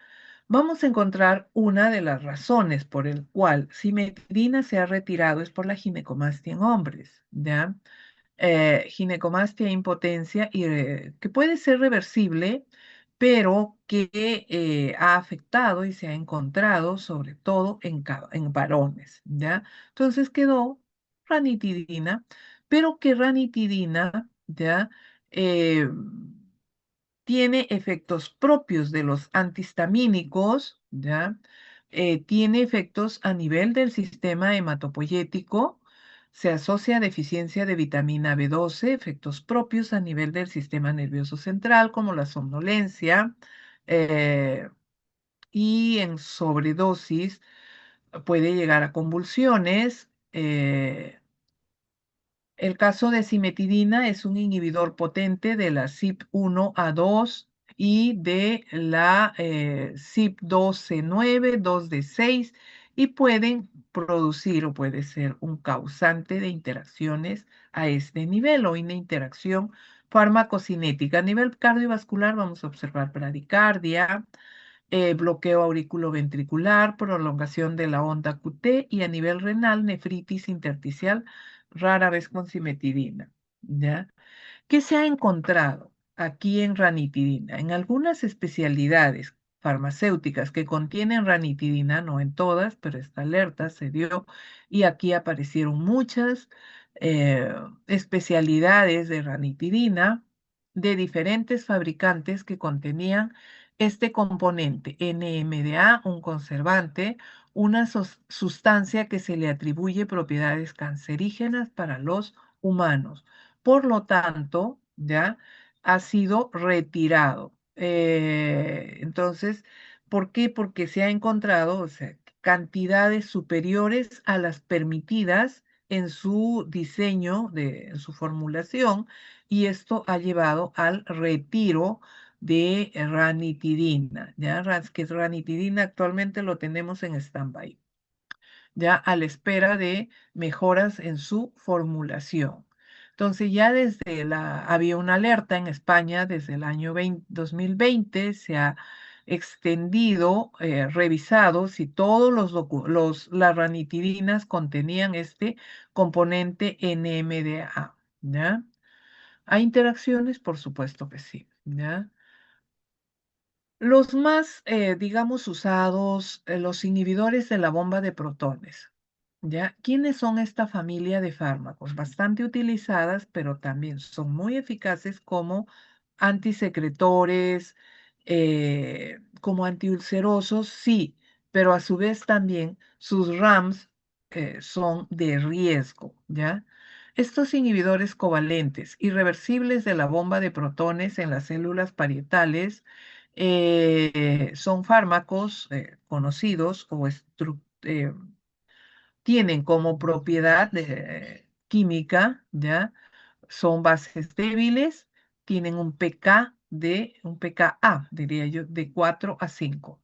Vamos a encontrar una de las razones por el cual simetidina se ha retirado es por la ginecomastia en hombres, ¿ya? Ginecomastia e impotencia y, que puede ser reversible, pero que ha afectado y se ha encontrado sobre todo en varones, ¿ya? Entonces quedó ranitidina, pero que ranitidina, ¿ya? Eh, tiene efectos propios de los antihistamínicos, ¿ya? Tiene efectos a nivel del sistema hematopoyético, se asocia a deficiencia de vitamina B12, efectos propios a nivel del sistema nervioso central, como la somnolencia, eh, y en sobredosis puede llegar a convulsiones. El caso de cimetidina es un inhibidor potente de la CYP1A2 y de la CYP2C9, 2D6 y pueden producir o puede ser un causante de interacciones a este nivel o una interacción farmacocinética. A nivel cardiovascular vamos a observar bradicardia, bloqueo auriculoventricular, prolongación de la onda QT y a nivel renal, nefritis intersticial, rara vez con cimetidina, ¿ya? ¿Qué se ha encontrado aquí en ranitidina? En algunas especialidades farmacéuticas que contienen ranitidina, no en todas, pero esta alerta se dio y aquí aparecieron muchas eh, especialidades de ranitidina de diferentes fabricantes que contenían este componente NMDA, un conservante, una sustancia que se le atribuye propiedades cancerígenas para los humanos. Por lo tanto, ya ha sido retirado. Entonces, ¿por qué? Porque se ha encontrado, o sea, cantidades superiores a las permitidas en su diseño, en su formulación, y esto ha llevado al retiro de ranitidina, ¿ya? Que ranitidina actualmente lo tenemos en stand-by, ya a la espera de mejoras en su formulación. Entonces ya había una alerta en España desde el año 2020, se ha extendido, revisado si todos las ranitidinas contenían este componente NMDA, ¿ya? ¿Hay interacciones? Por supuesto que sí, ¿ya? Los más, digamos, usados, los inhibidores de la bomba de protones. ¿Ya? ¿Quiénes son esta familia de fármacos? Bastante utilizadas, pero también son muy eficaces como antisecretores, como antiulcerosos, sí, pero a su vez también sus RAMs son de riesgo, ¿ya? Estos inhibidores covalentes irreversibles de la bomba de protones en las células parietales son fármacos conocidos o tienen como propiedad química, ¿ya? Son bases débiles, tienen un pKa, diría yo, de 4 a 5.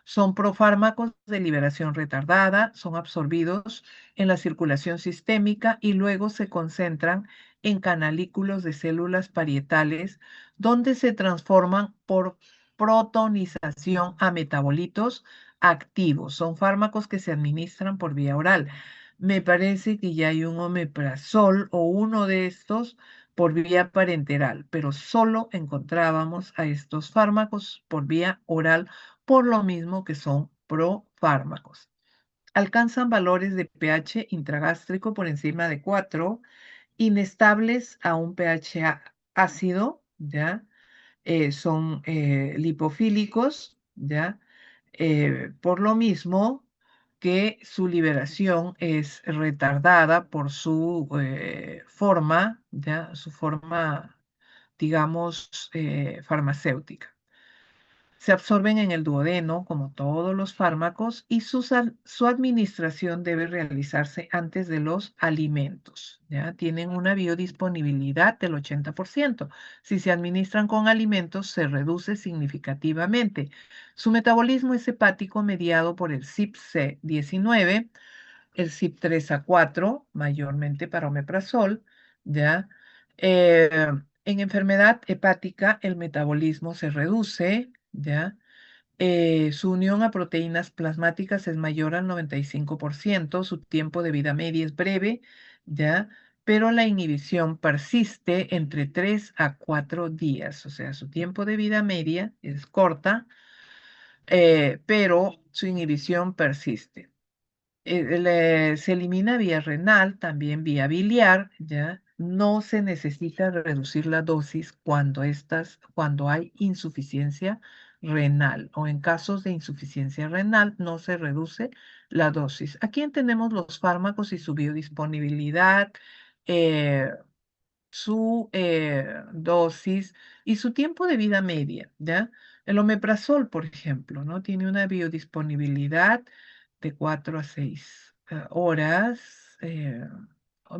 Son profármacos de liberación retardada, son absorbidos en la circulación sistémica y luego se concentran en canalículos de células parietales, donde se transforman por protonización a metabolitos activos. Son fármacos que se administran por vía oral. Me parece que ya hay un omeprazol o uno de estos por vía parenteral, pero solo encontrábamos a estos fármacos por vía oral, por lo mismo que son profármacos. Alcanzan valores de pH intragástrico por encima de 4, inestables a un pH ácido, ¿ya? Son lipofílicos, ¿ya? Por lo mismo que su liberación es retardada por su forma, ¿ya? Su forma, digamos, farmacéutica. Se absorben en el duodeno, como todos los fármacos, y su administración debe realizarse antes de los alimentos. ¿Ya? Tienen una biodisponibilidad del 80%. Si se administran con alimentos, se reduce significativamente. Su metabolismo es hepático mediado por el CYP19, el CYP3A4, mayormente para omeprazol, ¿ya? En enfermedad hepática, el metabolismo se reduce, ¿ya? Su unión a proteínas plasmáticas es mayor al 95%, su tiempo de vida media es breve, ¿ya? Pero la inhibición persiste entre 3 a 4 días, o sea, su tiempo de vida media es corta, pero su inhibición persiste. Se elimina vía renal, también vía biliar, ¿ya? No se necesita reducir la dosis cuando hay insuficiencia renal o en casos de insuficiencia renal no se reduce la dosis. Aquí tenemos los fármacos y su biodisponibilidad, eh, su dosis y su tiempo de vida media, ¿ya? El omeprazol, por ejemplo, ¿no? Tiene una biodisponibilidad de 4 a 6 horas,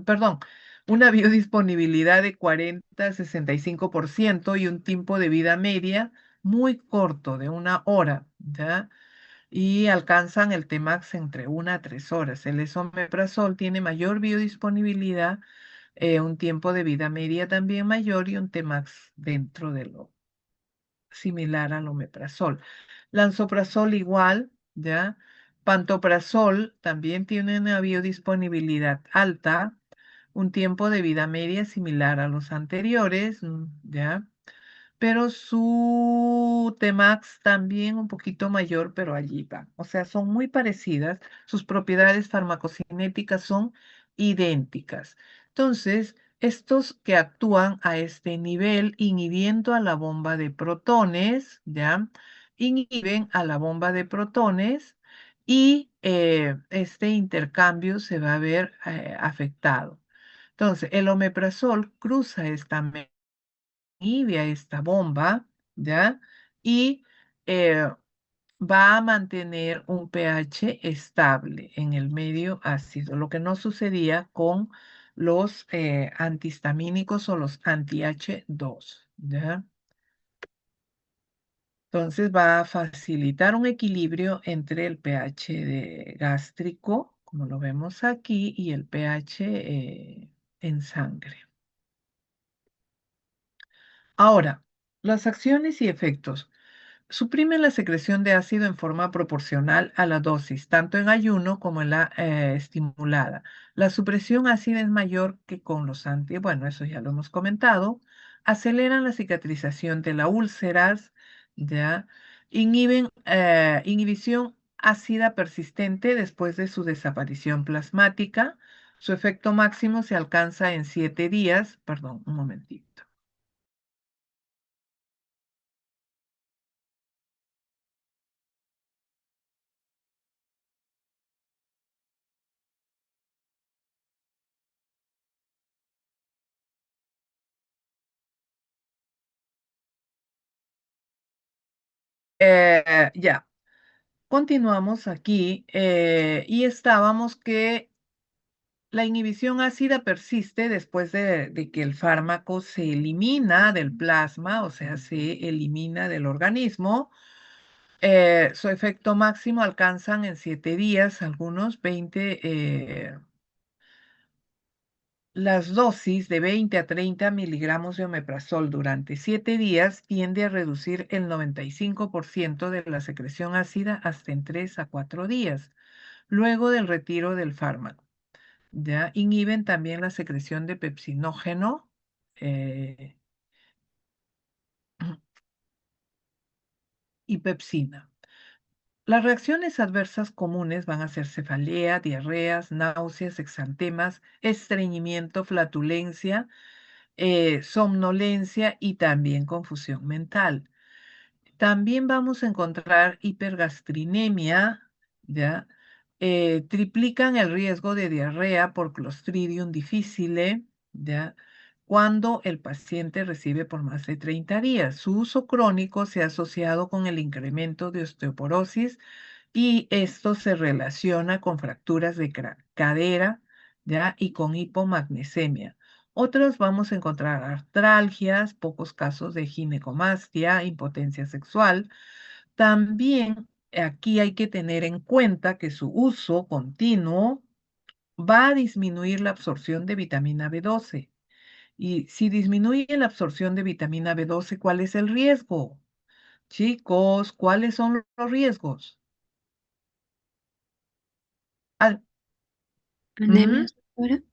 perdón, una biodisponibilidad de 40 a 65% y un tiempo de vida media muy corto, de 1 hora, ¿ya? Y alcanzan el Tmax entre 1 a 3 horas. El esomeprazol tiene mayor biodisponibilidad, un tiempo de vida media también mayor y un Tmax dentro de lo similar al omeprazol. Lansoprazol igual, ¿ya? Pantoprazol también tiene una biodisponibilidad alta, un tiempo de vida media similar a los anteriores, ¿ya? Pero su Tmax también un poquito mayor, pero allí va. O sea, son muy parecidas, sus propiedades farmacocinéticas son idénticas. Entonces, estos que actúan a este nivel, inhibiendo a la bomba de protones, ¿ya? Inhiben a la bomba de protones y este intercambio se va a ver afectado. Entonces, el omeprazol cruza esta inhibe a esta bomba, ¿ya? Y eh, va a mantener un pH estable en el medio ácido, lo que no sucedía con los antihistamínicos o los anti-H2, ¿ya? Entonces va a facilitar un equilibrio entre el pH gástrico, como lo vemos aquí, y el pH en sangre. Ahora, las acciones y efectos. Suprimen la secreción de ácido en forma proporcional a la dosis, tanto en ayuno como en la estimulada. La supresión ácida es mayor que con los bueno, eso ya lo hemos comentado. Aceleran la cicatrización de las úlceras, ¿ya? Inhibición ácida persistente después de su desaparición plasmática. Su efecto máximo se alcanza en 7 días. Perdón, un momentito. Ya, continuamos aquí y estábamos que la inhibición ácida persiste después de que el fármaco se elimina del plasma, o sea, se elimina del organismo. Su efecto máximo alcanzan en 7 días, algunos 20, las dosis de 20 a 30 miligramos de omeprazol durante 7 días tiende a reducir el 95% de la secreción ácida hasta en 3 a 4 días, luego del retiro del fármaco. ¿Ya? Inhiben también la secreción de pepsinógeno eh, y pepsina. Las reacciones adversas comunes van a ser cefalea, diarreas, náuseas, exantemas, estreñimiento, flatulencia, somnolencia y también confusión mental. También vamos a encontrar hipergastrinemia, ¿ya? Triplican el riesgo de diarrea por Clostridium difficile, ¿ya? Cuando el paciente recibe por más de 30 días. Su uso crónico se ha asociado con el incremento de osteoporosis y esto se relaciona con fracturas de cadera, ¿ya? Y con hipomagnesemia. Otros vamos a encontrar artralgias, pocos casos de ginecomastia, impotencia sexual. También aquí hay que tener en cuenta que su uso continuo va a disminuir la absorción de vitamina B12. Y si disminuye la absorción de vitamina B12, ¿cuál es el riesgo? Chicos, ¿cuáles son los riesgos? Ah, Anemia, ujú. doctora.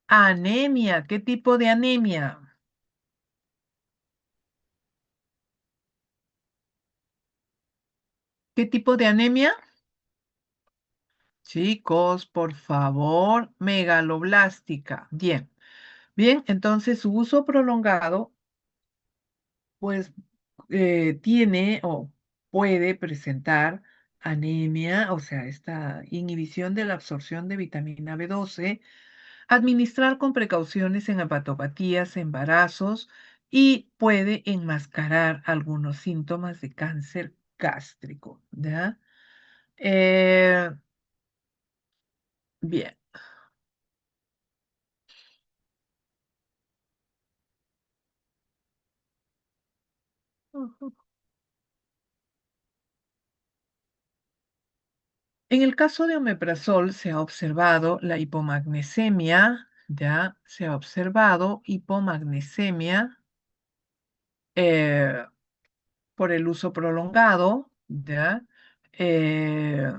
Anemia, ¿qué tipo de anemia? ¿Qué tipo de anemia? Chicos, por favor, megaloblástica. Bien, bien, entonces su uso prolongado, pues, tiene o puede presentar anemia, o sea, esta inhibición de la absorción de vitamina B12, administrar con precauciones en hepatopatías, embarazos y puede enmascarar algunos síntomas de cáncer gástrico, ¿ya? Eh, bien. Ujú. En el caso de omeprazol se ha observado la hipomagnesemia, ya se ha observado hipomagnesemia eh, por el uso prolongado, ya. Eh,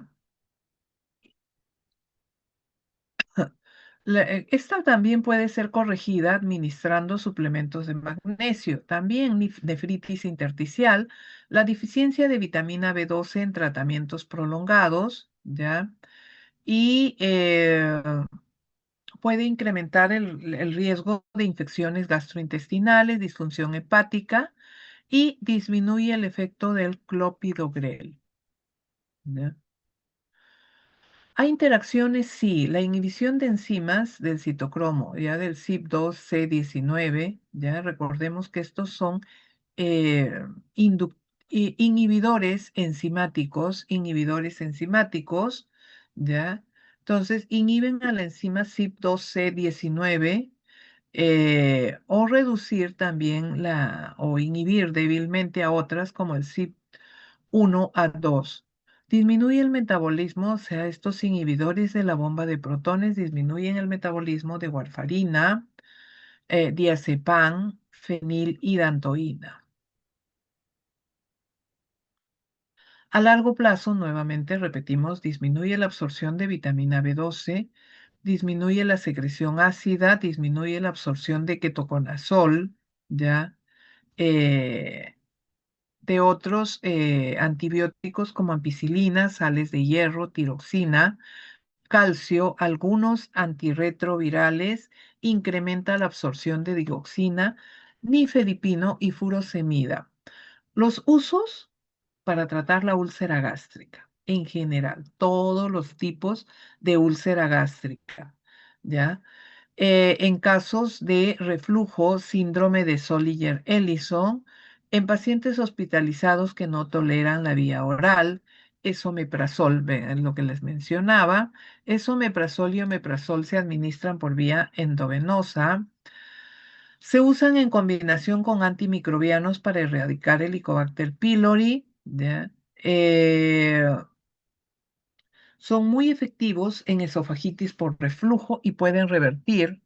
Esta también puede ser corregida administrando suplementos de magnesio. También nefritis intersticial, la deficiencia de vitamina B12 en tratamientos prolongados, ¿ya? Y puede incrementar el riesgo de infecciones gastrointestinales, disfunción hepática y disminuye el efecto del clopidogrel, ¿ya? Hay interacciones, sí, la inhibición de enzimas del citocromo, ya del CYP2C19, ya recordemos que estos son eh, inhibidores enzimáticos, ya. Entonces, inhiben a la enzima CYP2C19 o reducir también o inhibir débilmente a otras como el CYP1A2. Disminuye el metabolismo, o sea, estos inhibidores de la bomba de protones disminuyen el metabolismo de warfarina, diazepam, fenilhidantoína. A largo plazo, nuevamente repetimos, disminuye la absorción de vitamina B12, disminuye la secreción ácida, disminuye la absorción de ketoconazol, ¿ya? Eh, de otros antibióticos como ampicilina, sales de hierro, tiroxina, calcio, algunos antirretrovirales, incrementa la absorción de dioxina, nifedipino y furosemida. Los usos para tratar la úlcera gástrica, en general, todos los tipos de úlcera gástrica, ¿ya? En casos de reflujo, síndrome de Solinger-Ellison, en pacientes hospitalizados que no toleran la vía oral, esomeprazol, es lo que les mencionaba, esomeprazol y omeprazol se administran por vía endovenosa. Se usan en combinación con antimicrobianos para erradicar el Helicobacter pylori, ¿ya? Son muy efectivos en esofagitis por reflujo y pueden revertir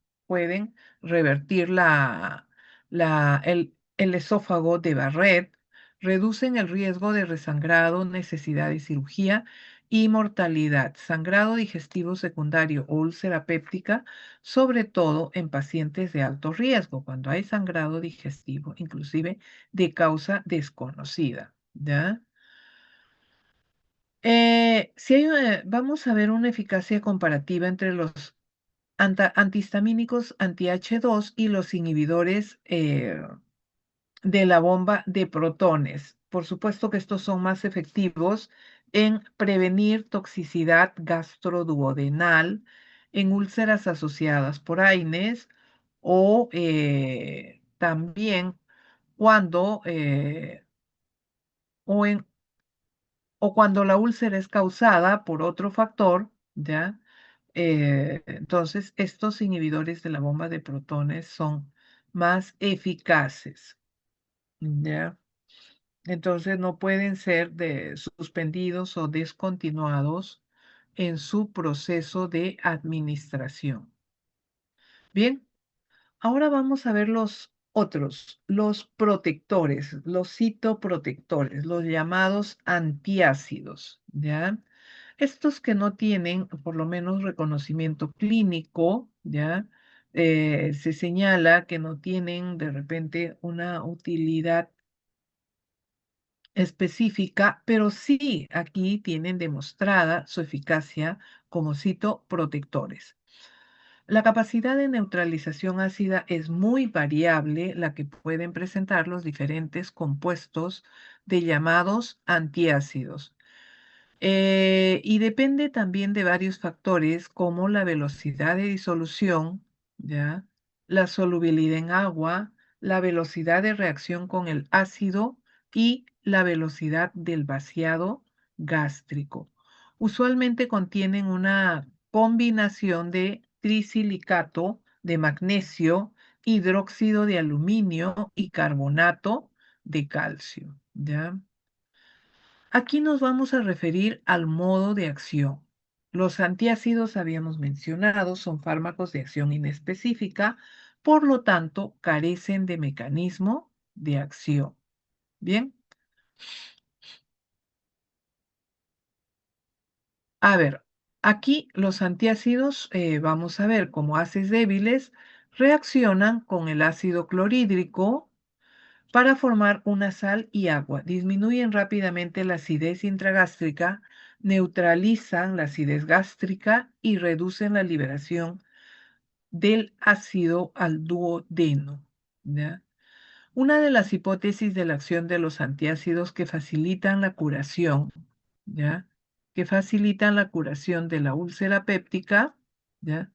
el esófago de Barrett, reducen el riesgo de resangrado, necesidad de cirugía y mortalidad, sangrado digestivo secundario o úlcera péptica, sobre todo en pacientes de alto riesgo, cuando hay sangrado digestivo, inclusive de causa desconocida, ¿ya? Vamos a ver una eficacia comparativa entre los antihistamínicos anti-H2 y los inhibidores de la bomba de protones. Por supuesto que estos son más efectivos en prevenir toxicidad gastroduodenal en úlceras asociadas por AINES o también cuando o en o cuando la úlcera es causada por otro factor, ¿ya? Entonces, estos inhibidores de la bomba de protones son más eficaces, ¿ya? Entonces, no pueden ser suspendidos o descontinuados en su proceso de administración. Bien, ahora vamos a ver los otros, los protectores, los citoprotectores, los llamados antiácidos, ¿ya? Estos que no tienen por lo menos reconocimiento clínico, ¿ya? Se señala que no tienen de repente una utilidad específica, pero sí aquí tienen demostrada su eficacia como citoprotectores. La capacidad de neutralización ácida es muy variable, la que pueden presentar los diferentes compuestos de llamados antiácidos. Y depende también de varios factores como la velocidad de disolución, ¿ya? La solubilidad en agua, la velocidad de reacción con el ácido y la velocidad del vaciado gástrico. Usualmente contienen una combinación de trisilicato de magnesio, hidróxido de aluminio y carbonato de calcio, ¿ya? Aquí nos vamos a referir al modo de acción. Los antiácidos, habíamos mencionado, son fármacos de acción inespecífica, por lo tanto, carecen de mecanismo de acción. Bien, a ver, aquí los antiácidos, vamos a ver, como haces débiles, reaccionan con el ácido clorhídrico para formar una sal y agua. Disminuyen rápidamente la acidez intragástrica, neutralizan la acidez gástrica y reducen la liberación del ácido al duodeno, ¿ya? Una de las hipótesis de la acción de los antiácidos que facilitan la curación, ¿ya? Que facilitan la curación de la úlcera péptica, ¿ya?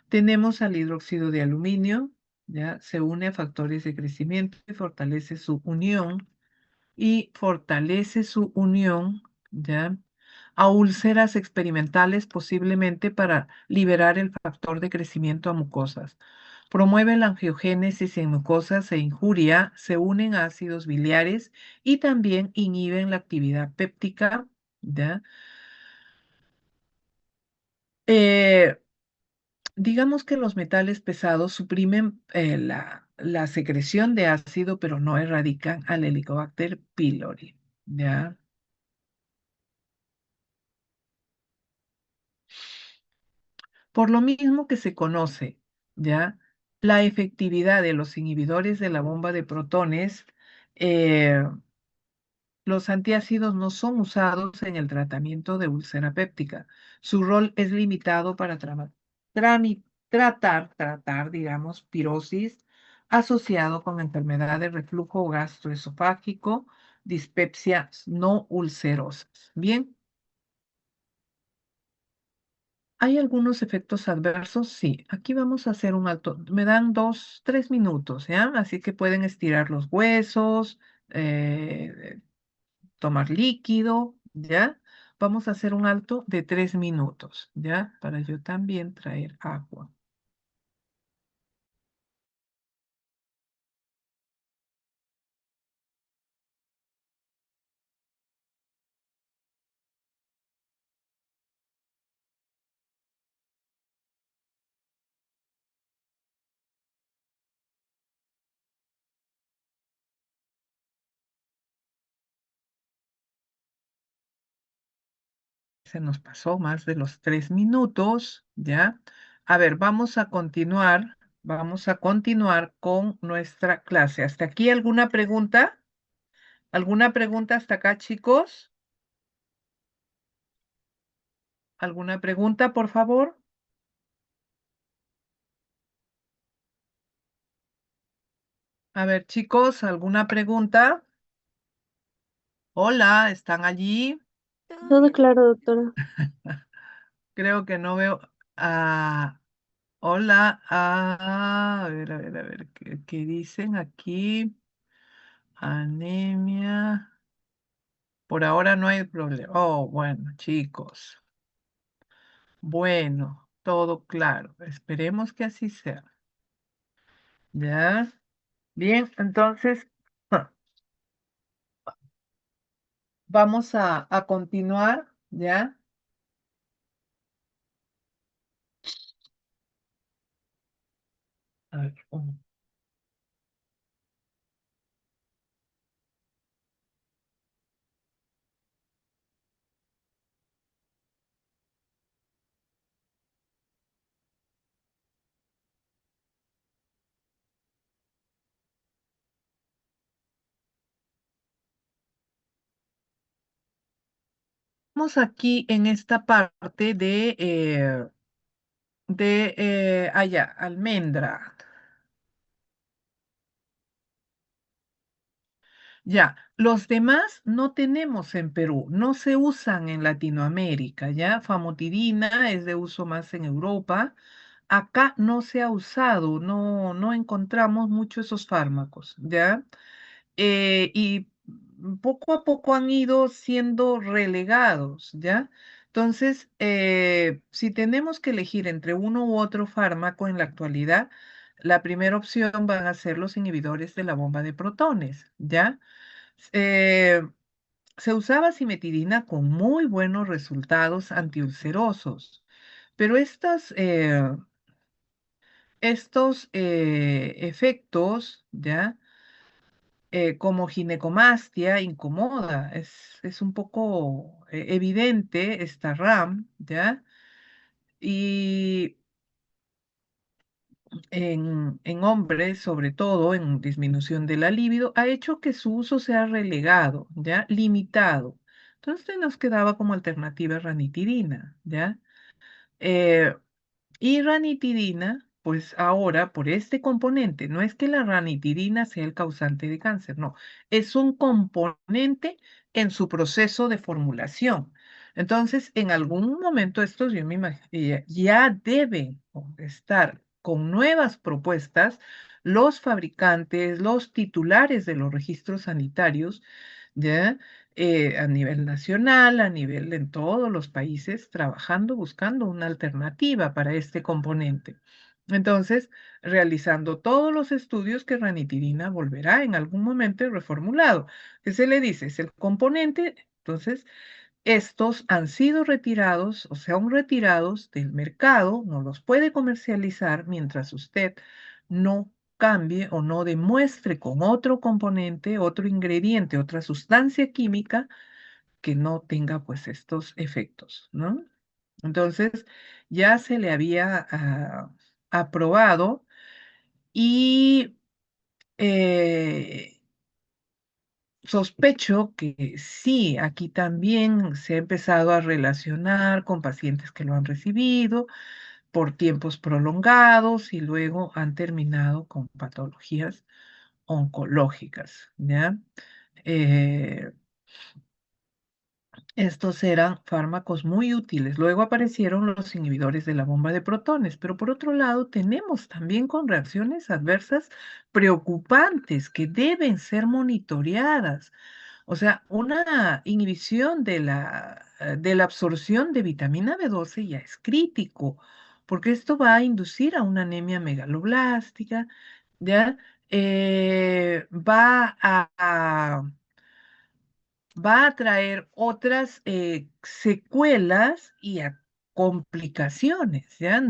Tenemos al hidróxido de aluminio, ¿ya? Se une a factores de crecimiento y fortalece su unión, ¿ya? A úlceras experimentales posiblemente para liberar el factor de crecimiento a mucosas. Promueve la angiogénesis en mucosas e injuria, se unen a ácidos biliares y también inhiben la actividad péptica, ¿ya? Eh, digamos que los metales pesados suprimen la secreción de ácido, pero no erradican al Helicobacter pylori, ¿ya? Por lo mismo que se conoce, ¿ya? La efectividad de los inhibidores de la bomba de protones, eh, Los antiácidos no son usados en el tratamiento de úlcera péptica. Su rol es limitado para tratar, digamos, pirosis asociado con enfermedad de reflujo gastroesofágico, dispepsias no ulcerosas. Bien, ¿hay algunos efectos adversos? Sí, aquí vamos a hacer un alto. Me dan 2, 3 minutos, ¿ya? Así que pueden estirar los huesos, eh, tomar líquido, ¿ya? Vamos a hacer un alto de 3 minutos, ¿ya? Para yo también traer agua. Se nos pasó más de los 3 minutos, ¿ya? A ver, vamos a continuar con nuestra clase. ¿Hasta aquí alguna pregunta? ¿Alguna pregunta hasta acá, chicos? ¿Alguna pregunta, por favor? A ver, chicos, ¿alguna pregunta? Hola, ¿están allí? Todo claro, doctora. Creo que no veo. Ah, hola. A ver, ¿qué dicen aquí? Anemia. Por ahora no hay problema. Oh, bueno, chicos. Bueno, todo claro. Esperemos que así sea. ¿Ya? Bien, entonces vamos a continuar, ¿ya? A ver, vamos aquí en esta parte allá, almendra. Ya, los demás no tenemos en Perú, no se usan en Latinoamérica, ¿ya? Famotidina es de uso más en Europa. Acá no se ha usado, no encontramos mucho esos fármacos, ¿ya? Y poco a poco han ido siendo relegados, ¿ya? Entonces, si tenemos que elegir entre uno u otro fármaco en la actualidad, la primera opción van a ser los inhibidores de la bomba de protones, ¿ya? Eh, Se usaba cimetidina con muy buenos resultados antiulcerosos, pero estos efectos, ¿ya? Como ginecomastia incomoda, es un poco evidente esta RAM, ¿ya? Y en hombres, sobre todo en disminución de la libido, ha hecho que su uso sea relegado, ¿ya? Limitado. Entonces nos quedaba como alternativa ranitidina, ¿ya? Eh, y ranitidina, pues ahora por este componente, no es que la ranitidina sea el causante de cáncer, no, es un componente en su proceso de formulación. Entonces, en algún momento estos, yo me imagino, ya deben estar con nuevas propuestas los fabricantes, los titulares de los registros sanitarios, ¿ya? A nivel nacional, a nivel en todos los países, trabajando, buscando una alternativa para este componente. Entonces, realizando todos los estudios que ranitidina volverá en algún momento reformulado. ¿Qué se le dice? Es el componente. Entonces, estos han sido retirados, o sea, aún retirados del mercado, no los puede comercializar mientras usted no cambie o no demuestre con otro componente, otro ingrediente, otra sustancia química que no tenga pues estos efectos, ¿no? Entonces, ya se le había aprobado y eh, sospecho que sí, aquí también se ha empezado a relacionar con pacientes que lo han recibido por tiempos prolongados y luego han terminado con patologías oncológicas, ¿ya? Eh, Estos eran fármacos muy útiles. Luego aparecieron los inhibidores de la bomba de protones, pero por otro lado tenemos también con reacciones adversas preocupantes que deben ser monitoreadas. O sea, una inhibición de la absorción de vitamina B12 ya es crítico, porque esto va a inducir a una anemia megaloblástica, ¿ya? Va a traer otras secuelas y complicaciones, ¿ya?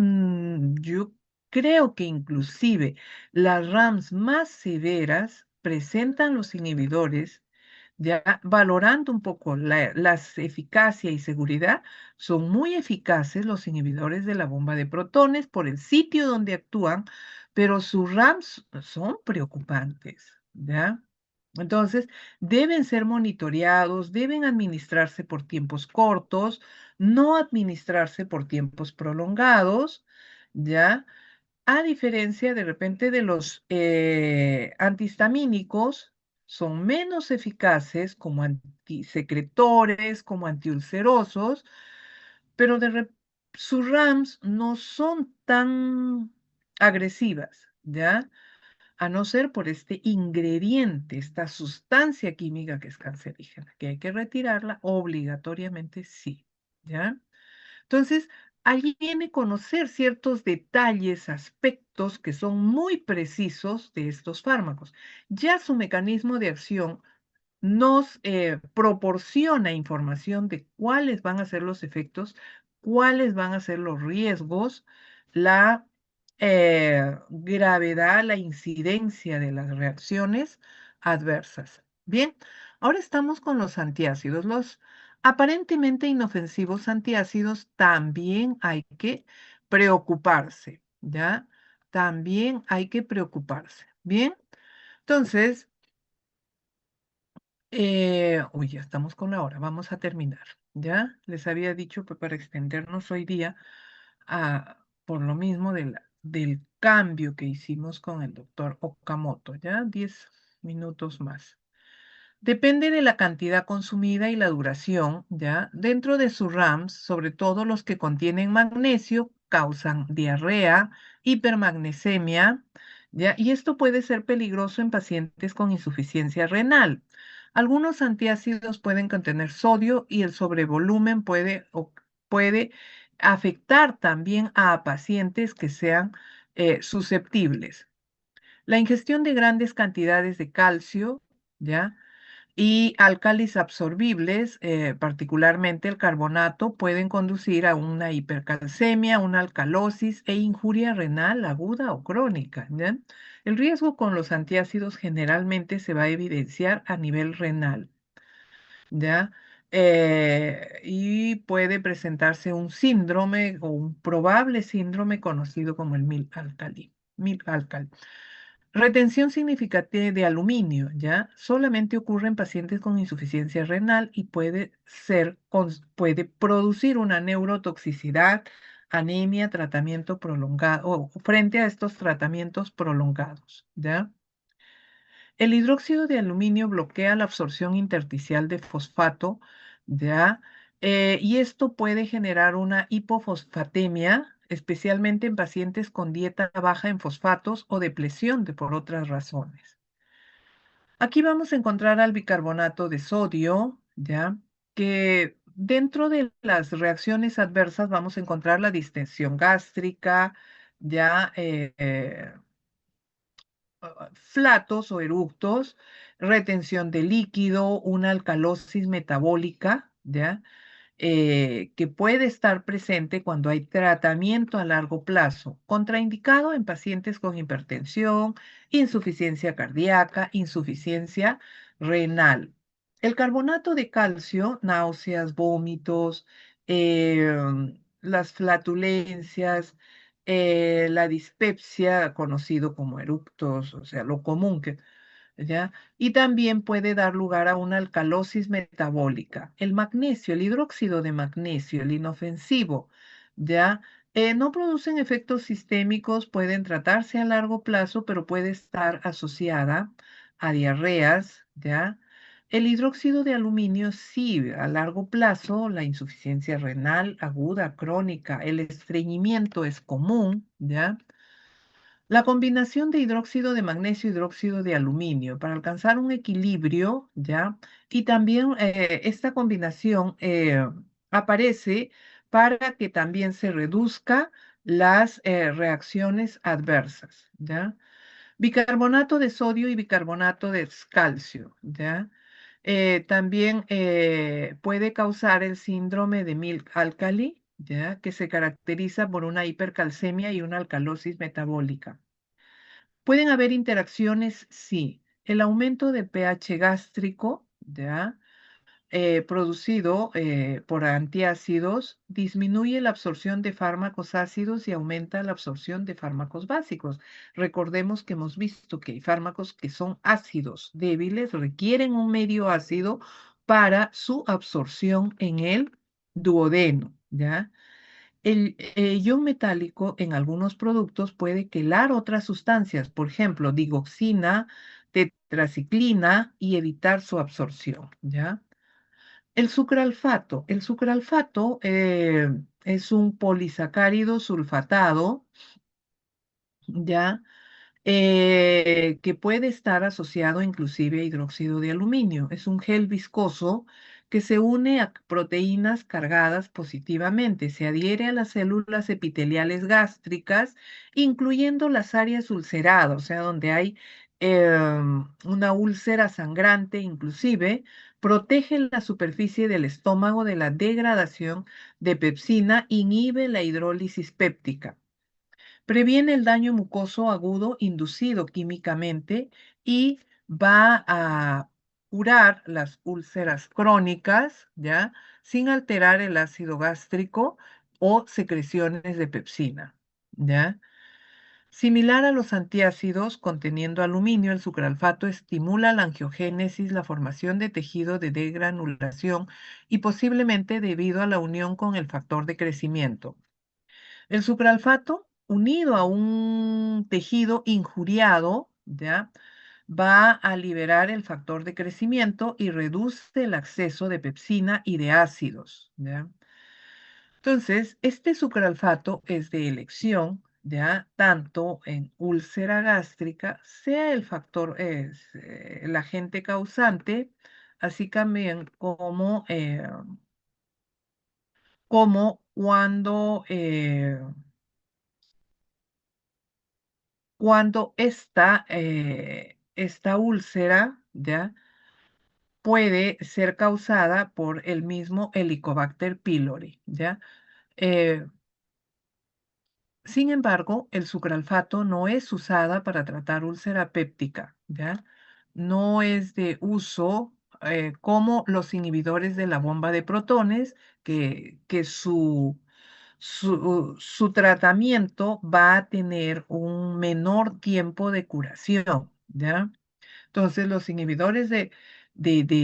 Yo creo que inclusive las RAMs más severas presentan los inhibidores, ya valorando un poco las eficacia y seguridad, son muy eficaces los inhibidores de la bomba de protones por el sitio donde actúan, pero sus RAMs son preocupantes, ¿ya? Entonces, deben ser monitoreados, deben administrarse por tiempos cortos, no administrarse por tiempos prolongados, ¿ya? A diferencia de repente de los antihistamínicos, son menos eficaces como antisecretores, como antiulcerosos, pero sus RAMs no son tan agresivas, ¿ya? A no ser por este ingrediente, esta sustancia química que es cancerígena, que hay que retirarla obligatoriamente, sí, ¿ya? Entonces, allí viene conocer ciertos detalles, aspectos que son muy precisos de estos fármacos. Ya su mecanismo de acción nos proporciona información de cuáles van a ser los efectos, cuáles van a ser los riesgos, la gravedad, la incidencia de las reacciones adversas. Bien, ahora estamos con los antiácidos. Los aparentemente inofensivos antiácidos también hay que preocuparse, ¿ya? También hay que preocuparse. Bien, entonces... uy, ya estamos con la hora, vamos a terminar. Ya les había dicho que para extendernos hoy día, por lo mismo del cambio que hicimos con el doctor Okamoto, ya 10 minutos más. Depende de la cantidad consumida y la duración, ¿ya? Dentro de sus RAMs, sobre todo los que contienen magnesio, causan diarrea, hipermagnesemia, ¿ya? Y esto puede ser peligroso en pacientes con insuficiencia renal. Algunos antiácidos pueden contener sodio y el sobrevolumen puede afectar también a pacientes que sean susceptibles. La ingestión de grandes cantidades de calcio, ¿ya? Y álcalis absorbibles, particularmente el carbonato, pueden conducir a una hipercalcemia, una alcalosis e injuria renal aguda o crónica, ¿ya? El riesgo con los antiácidos generalmente se va a evidenciar a nivel renal, ¿ya? Y puede presentarse un síndrome o un probable síndrome conocido como el Mil-Alcali. Retención significativa de aluminio, ¿ya? Solamente ocurre en pacientes con insuficiencia renal y puede producir una neurotoxicidad, anemia, tratamiento prolongado, o frente a estos tratamientos prolongados, ¿ya? El hidróxido de aluminio bloquea la absorción intersticial de fosfato, ¿ya? Y esto puede generar una hipofosfatemia, especialmente en pacientes con dieta baja en fosfatos o depresión por otras razones. Aquí vamos a encontrar al bicarbonato de sodio, ¿ya? Que dentro de las reacciones adversas vamos a encontrar la distensión gástrica, ya flatos o eructos, retención de líquido, una alcalosis metabólica, ¿ya? Que puede estar presente cuando hay tratamiento a largo plazo, contraindicado en pacientes con hipertensión, insuficiencia cardíaca, insuficiencia renal. El carbonato de calcio, náuseas, vómitos, las flatulencias, la dispepsia, conocido como eructos, o sea, lo común ¿ya? Y también puede dar lugar a una alcalosis metabólica. El magnesio, el hidróxido de magnesio, el inofensivo, ¿ya? No producen efectos sistémicos, pueden tratarse a largo plazo, pero puede estar asociada a diarreas, ¿ya? El hidróxido de aluminio sí, a largo plazo, la insuficiencia renal aguda, crónica, el estreñimiento es común, ¿ya? La combinación de hidróxido de magnesio y hidróxido de aluminio para alcanzar un equilibrio, ¿ya? Y también esta combinación aparece para que también se reduzca las reacciones adversas, ¿ya? Bicarbonato de sodio y bicarbonato de calcio, ¿ya? También puede causar el síndrome de Milk Alkali, ¿ya? Que se caracteriza por una hipercalcemia y una alcalosis metabólica. Pueden haber interacciones, sí. El aumento de pH gástrico, ¿ya? Producido por antiácidos disminuye la absorción de fármacos ácidos y aumenta la absorción de fármacos básicos. Recordemos que hemos visto que hay fármacos que son ácidos débiles, requieren un medio ácido para su absorción en el duodeno, ¿ya? El ion metálico en algunos productos puede quelar otras sustancias, por ejemplo, digoxina, tetraciclina y evitar su absorción, ¿ya? El sucralfato es un polisacárido sulfatado, ¿ya? Que puede estar asociado inclusive a hidróxido de aluminio. Es un gel viscoso que se une a proteínas cargadas positivamente, se adhiere a las células epiteliales gástricas, incluyendo las áreas ulceradas, o sea, donde hay una úlcera sangrante inclusive, protege la superficie del estómago de la degradación de pepsina, inhibe la hidrólisis péptica. Previene el daño mucoso agudo inducido químicamente y va a curar las úlceras crónicas, ¿ya? Sin alterar el ácido gástrico o secreciones de pepsina, ¿ya? Similar a los antiácidos conteniendo aluminio, el sucralfato estimula la angiogénesis, la formación de tejido de degranulación y posiblemente debido a la unión con el factor de crecimiento. El sucralfato, unido a un tejido injuriado, ¿ya? Va a liberar el factor de crecimiento y reduce el acceso de pepsina y de ácidos, ¿ya? Entonces, este sucralfato es de elección, ¿ya? Tanto en úlcera gástrica, sea el factor, el agente causante, así también como cuando esta úlcera, ¿ya? Puede ser causada por el mismo Helicobacter pylori, ¿ya? Eh, Sin embargo, el sucralfato no es usada para tratar úlcera péptica, ¿ya? No es de uso como los inhibidores de la bomba de protones, que su tratamiento va a tener un menor tiempo de curación, ¿ya? Entonces, los inhibidores de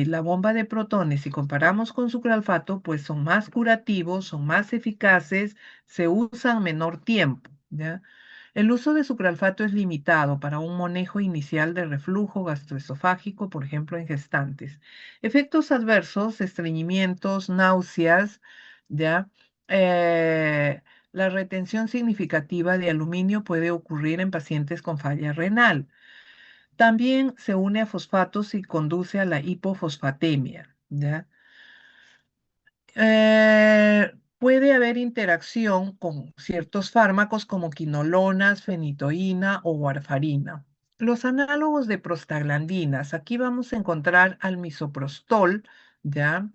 la bomba de protones, si comparamos con sucralfato, pues son más curativos, son más eficaces, se usan menor tiempo, ¿ya? El uso de sucralfato es limitado para un manejo inicial de reflujo gastroesofágico, por ejemplo, en gestantes. Efectos adversos, estreñimientos, náuseas, ¿ya? La retención significativa de aluminio puede ocurrir en pacientes con falla renal. También se une a fosfatos y conduce a la hipofosfatemia, ¿ya? Puede haber interacción con ciertos fármacos como quinolonas, fenitoína o warfarina. Los análogos de prostaglandinas, aquí vamos a encontrar al misoprostol, ¿ya?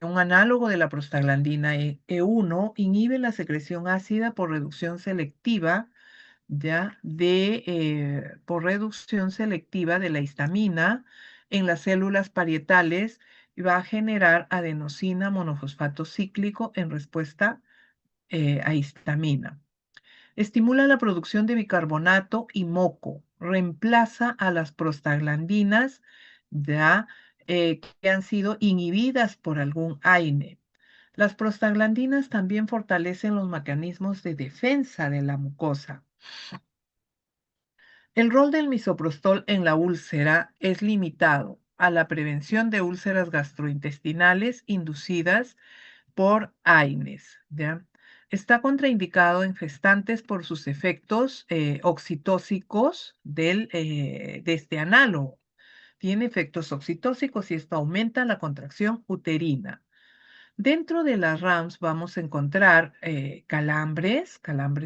Un análogo de la prostaglandina E1 inhibe la secreción ácida por reducción selectiva, ¿ya? Por reducción selectiva de la histamina en las células parietales y va a generar adenosina monofosfato cíclico en respuesta a histamina. Estimula la producción de bicarbonato y moco, reemplaza a las prostaglandinas ya que han sido inhibidas por algún AINE. Las prostaglandinas también fortalecen los mecanismos de defensa de la mucosa. El rol del misoprostol en la úlcera es limitado a la prevención de úlceras gastrointestinales inducidas por AINES, ¿ya? Está contraindicado en gestantes por sus efectos oxitóxicos de este análogo. Tiene efectos oxitóxicos y esto aumenta la contracción uterina. Dentro de las RAMS vamos a encontrar calambres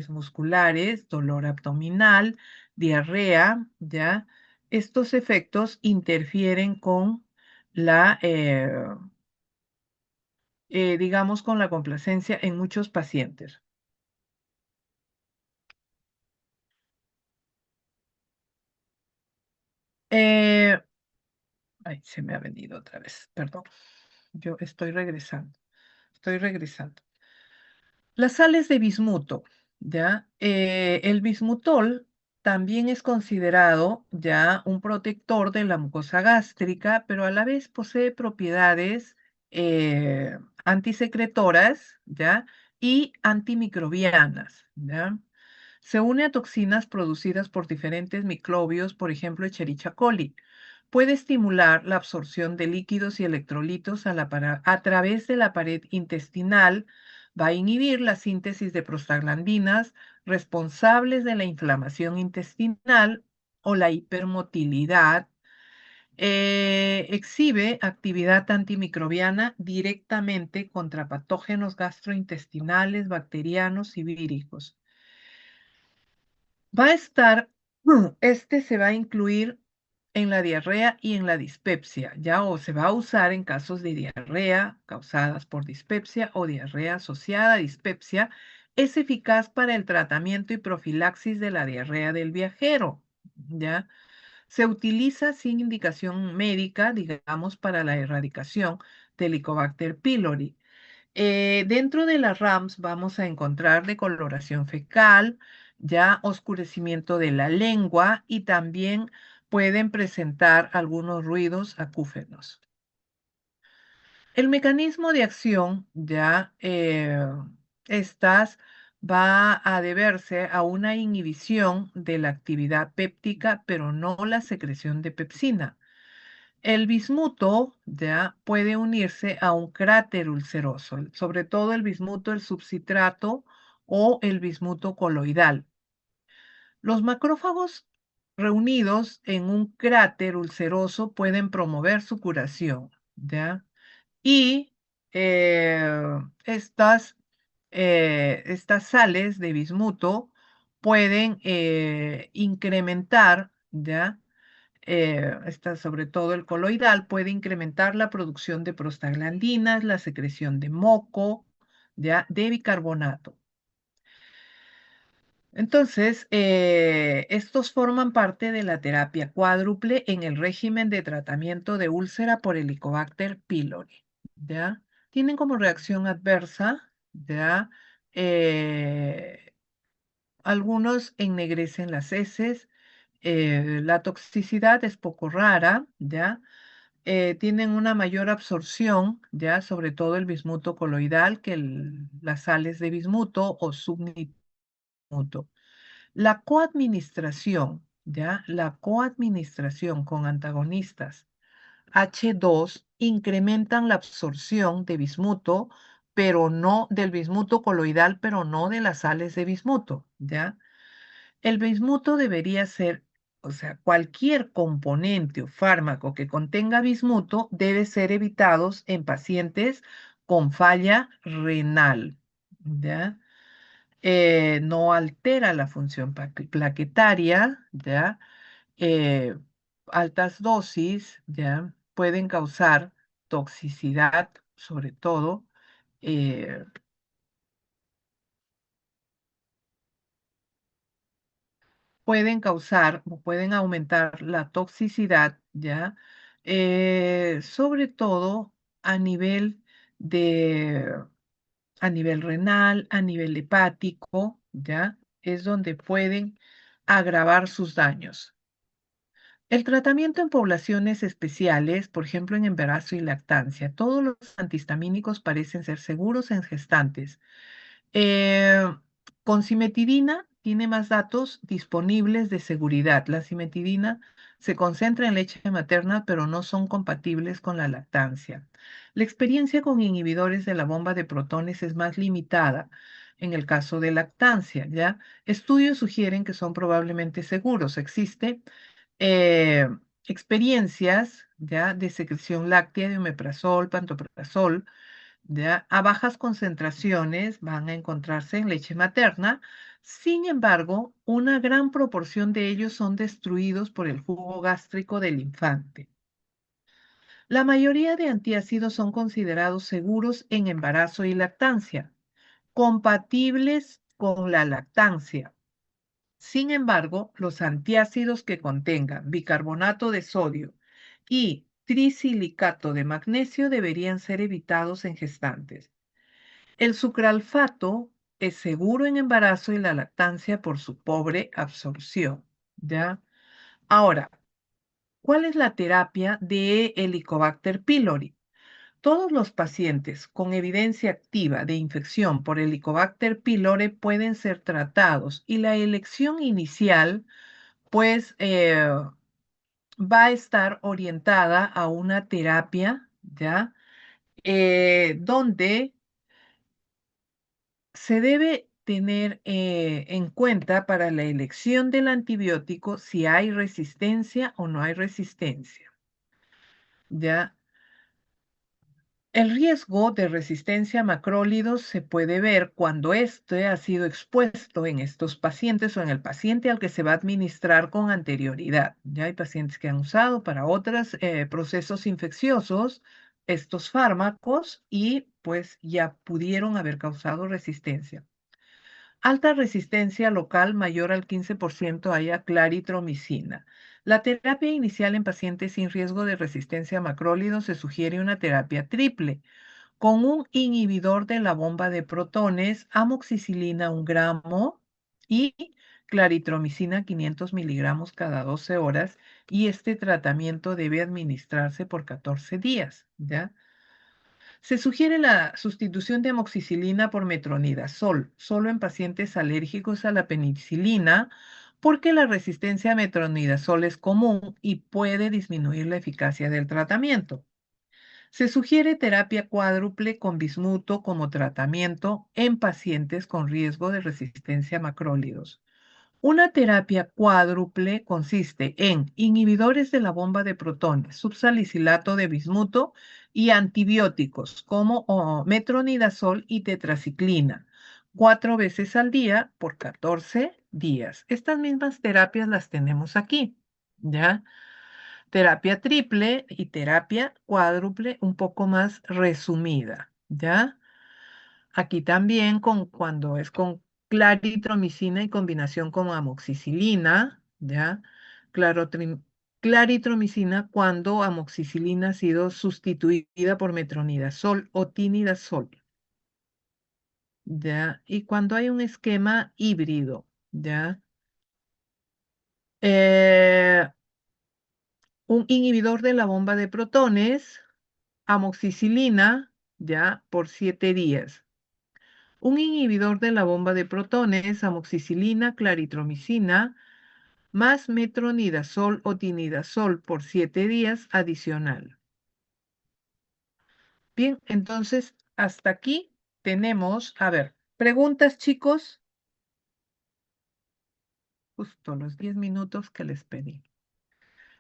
musculares, dolor abdominal, diarrea, ¿ya? Estos efectos interfieren con digamos, con la complacencia en muchos pacientes. Eh, Ay, se me ha venido otra vez, perdón. Yo estoy regresando, estoy regresando. Las sales de bismuto, ¿ya? El bismutol también es considerado ya un protector de la mucosa gástrica, pero a la vez posee propiedades antisecretoras, ¿ya? Y antimicrobianas, ¿ya? Se une a toxinas producidas por diferentes microbios, por ejemplo, Escherichia coli. Puede estimular la absorción de líquidos y electrolitos a través de la pared intestinal, va a inhibir la síntesis de prostaglandinas responsables de la inflamación intestinal o la hipermotilidad. Exhibe actividad antimicrobiana directamente contra patógenos gastrointestinales, bacterianos y víricos. Va a estar, este se va a incluir en la diarrea y en la dispepsia, ya o se va a usar en casos de diarrea causadas por dispepsia o diarrea asociada a dispepsia. Es eficaz para el tratamiento y profilaxis de la diarrea del viajero, ¿ya? Se utiliza sin indicación médica, digamos, para la erradicación del Helicobacter pylori. Dentro de las RAMS vamos a encontrar decoloración fecal, ya oscurecimiento de la lengua y también pueden presentar algunos ruidos acúfenos. El mecanismo de acción ya estas va a deberse a una inhibición de la actividad péptica, pero no la secreción de pepsina. El bismuto ya puede unirse a un cráter ulceroso, sobre todo el bismuto, el subcitrato o el bismuto coloidal. Los macrófagos reunidos en un cráter ulceroso pueden promover su curación, ¿ya? Y estas sales de bismuto pueden incrementar, ¿ya? Sobre todo el coloidal, puede incrementar la producción de prostaglandinas, la secreción de moco, ¿ya? De bicarbonato. Entonces, estos forman parte de la terapia cuádruple en el régimen de tratamiento de úlcera por Helicobacter pylori, ¿ya? Tienen como reacción adversa, ¿ya? Algunos ennegrecen las heces, la toxicidad es poco rara, ¿ya? Tienen una mayor absorción, ¿ya? Sobre todo el bismuto coloidal que las sales de bismuto o subnismuto. La coadministración, ¿ya? La coadministración con antagonistas H2 incrementan la absorción de bismuto, pero no del bismuto coloidal, pero no de las sales de bismuto, ¿ya? El bismuto debería ser, o sea, cualquier componente o fármaco que contenga bismuto debe ser evitados en pacientes con falla renal, ¿ya? No altera la función plaquetaria, ¿ya? Eh, Altas dosis, ¿ya? Pueden causar toxicidad, sobre todo, eh, pueden causar o pueden aumentar la toxicidad, ¿ya? Sobre todo a nivel de, a nivel renal, a nivel hepático, ¿ya? Es donde pueden agravar sus daños. El tratamiento en poblaciones especiales, por ejemplo en embarazo y lactancia, todos los antihistamínicos parecen ser seguros en gestantes. Eh, con cimetidina tiene más datos disponibles de seguridad. La cimetidina se concentra en leche materna, pero no son compatibles con la lactancia. La experiencia con inhibidores de la bomba de protones es más limitada en el caso de lactancia, ¿ya? Estudios sugieren que son probablemente seguros. Existe eh, experiencias, ¿ya? De secreción láctea de omeprazol, pantoprazol, ¿ya? A bajas concentraciones van a encontrarse en leche materna. Sin embargo, una gran proporción de ellos son destruidos por el jugo gástrico del infante. La mayoría de antiácidos son considerados seguros en embarazo y lactancia, compatibles con la lactancia. Sin embargo, los antiácidos que contengan bicarbonato de sodio y trisilicato de magnesio deberían ser evitados en gestantes. El sucralfato es seguro en embarazo y la lactancia por su pobre absorción, ¿ya? Ahora, ¿cuál es la terapia de Helicobacter pylori? Todos los pacientes con evidencia activa de infección por Helicobacter pylori pueden ser tratados y la elección inicial, pues, va a estar orientada a una terapia, ¿ya? Donde se debe tener en cuenta para la elección del antibiótico si hay resistencia o no hay resistencia. ¿Ya? El riesgo de resistencia a macrólidos se puede ver cuando este ha sido expuesto en estos pacientes o en el paciente al que se va a administrar con anterioridad. Ya hay pacientes que han usado para otros procesos infecciosos estos fármacos y pues ya pudieron haber causado resistencia. Alta resistencia local mayor al 15% haya claritromicina. La terapia inicial en pacientes sin riesgo de resistencia a macrólidos se sugiere una terapia triple con un inhibidor de la bomba de protones, amoxicilina 1 gramo y claritromicina 500 miligramos cada 12 horas y este tratamiento debe administrarse por 14 días, ¿ya? Se sugiere la sustitución de amoxicilina por metronidazol, solo en pacientes alérgicos a la penicilina, porque la resistencia a metronidazol es común y puede disminuir la eficacia del tratamiento. Se sugiere terapia cuádruple con bismuto como tratamiento en pacientes con riesgo de resistencia a macrólidos. Una terapia cuádruple consiste en inhibidores de la bomba de protones, subsalicilato de bismuto y antibióticos como metronidazol y tetraciclina, 4 veces al día por 14 días. Estas mismas terapias las tenemos aquí, ¿ya? Terapia triple y terapia cuádruple un poco más resumida, ¿ya? Aquí también cuando es con claritromicina y combinación con amoxicilina, ¿ya? Clarotrim- Claritromicina cuando amoxicilina ha sido sustituida por metronidazol o tinidazol, ¿ya? Y cuando hay un esquema híbrido, ¿ya? Eh, un inhibidor de la bomba de protones, amoxicilina, ¿ya? Por 7 días. Un inhibidor de la bomba de protones, amoxicilina, claritromicina, más metronidazol o tinidazol por 7 días adicional. Bien, entonces hasta aquí tenemos, a ver, preguntas, chicos, justo los 10 minutos que les pedí.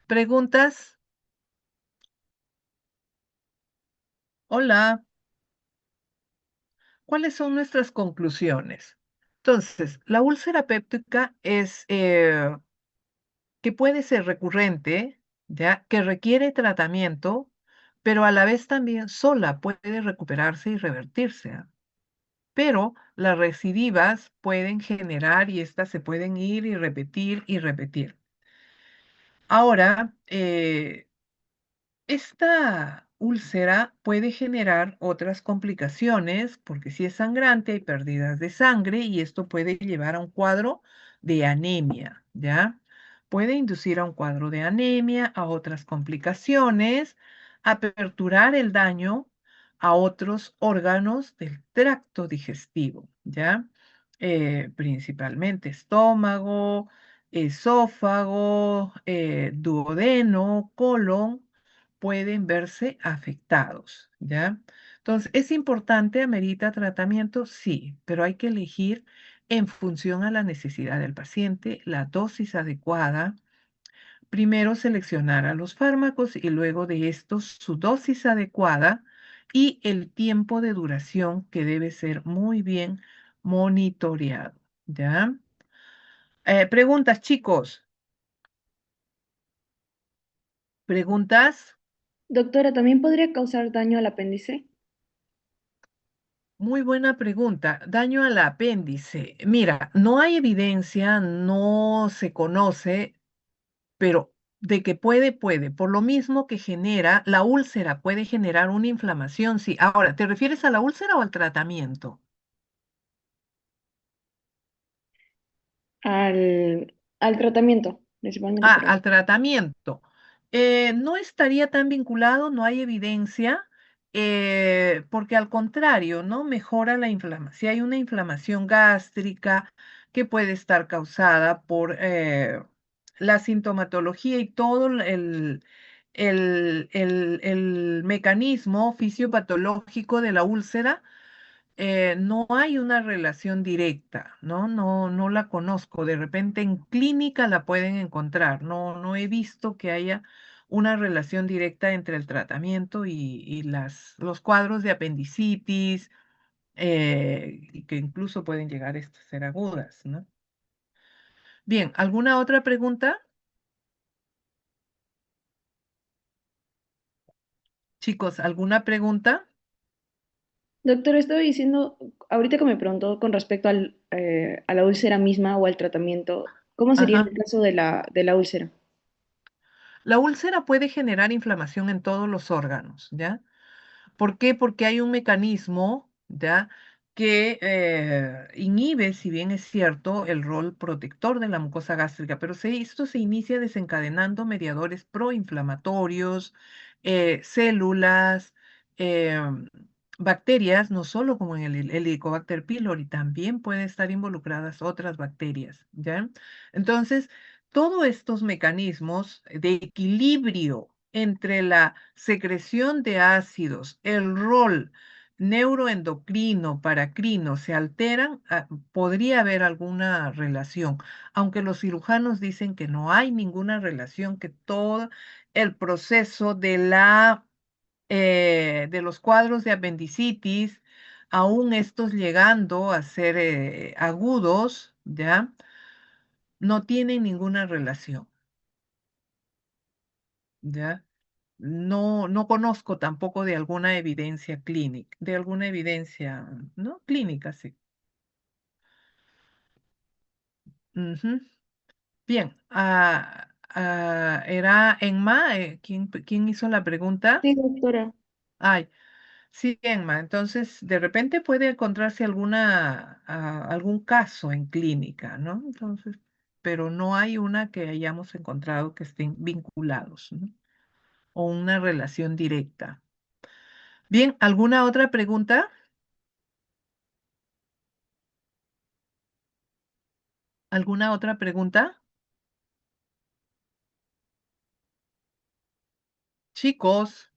Preguntas. Hola, ¿cuáles son nuestras conclusiones? Entonces, la úlcera péptica es que puede ser recurrente, ya que requiere tratamiento, pero a la vez también sola puede recuperarse y revertirse. Pero las recidivas pueden generar y estas se pueden ir y repetir y repetir. Ahora, esta úlcera puede generar otras complicaciones porque si es sangrante hay pérdidas de sangre y esto puede llevar a un cuadro de anemia, ¿ya? puede inducir a un cuadro de anemia, a otras complicaciones, aperturar el daño a otros órganos del tracto digestivo, ¿ya? Principalmente estómago, esófago, duodeno, colon, pueden verse afectados, ¿ya? Entonces, ¿es importante, amerita tratamiento? Sí, pero hay que elegir en función a la necesidad del paciente, la dosis adecuada. Primero seleccionar a los fármacos y luego de estos su dosis adecuada y el tiempo de duración que debe ser muy bien monitoreado, ¿ya? Preguntas, chicos. ¿Preguntas? Doctora, ¿también podría causar daño al apéndice? Muy buena pregunta. Daño al apéndice. Mira, no hay evidencia, no se conoce, pero de que puede. Por lo mismo que genera, la úlcera puede generar una inflamación, sí. Ahora, ¿te refieres a la úlcera o al tratamiento? Al tratamiento, principalmente Ah, por eso. al tratamiento. No estaría tan vinculado, no hay evidencia, porque al contrario, ¿no? Mejora la inflamación. Si hay una inflamación gástrica que puede estar causada por la sintomatología y todo el mecanismo fisiopatológico de la úlcera, no hay una relación directa, ¿no? No la conozco. De repente en clínica la pueden encontrar. No he visto que haya una relación directa entre el tratamiento y los cuadros de apendicitis, y que incluso pueden llegar a ser agudas, ¿no? Bien, ¿alguna otra pregunta? Chicos, ¿alguna pregunta? Doctora, estaba diciendo, ahorita que me preguntó con respecto a la úlcera misma o al tratamiento, ¿cómo sería Ajá. el caso de la úlcera? La úlcera puede generar inflamación en todos los órganos, ¿ya? ¿Por qué? Porque hay un mecanismo, ¿ya? Que inhibe, si bien es cierto, el rol protector de la mucosa gástrica, pero esto se inicia desencadenando mediadores proinflamatorios, células, bacterias, no solo como en el Helicobacter pylori, también pueden estar involucradas otras bacterias, ¿ya? Entonces, todos estos mecanismos de equilibrio entre la secreción de ácidos, el rol neuroendocrino, paracrino, se alteran, podría haber alguna relación, aunque los cirujanos dicen que no hay ninguna relación, que todo el proceso de los cuadros de apendicitis, aún estos llegando a ser agudos, ¿ya? No tienen ninguna relación, ¿ya? No conozco tampoco de alguna evidencia clínica, de alguna evidencia, ¿no? Clínica, sí. Ujú. Bien, era Enma, ¿quién hizo la pregunta? Sí, doctora. Ay, sí, Enma. Entonces, de repente puede encontrarse algún caso en clínica, ¿no? Entonces, pero no hay una que hayamos encontrado que estén vinculados, ¿no? O una relación directa. Bien, ¿alguna otra pregunta? ¿Alguna otra pregunta? Chicos.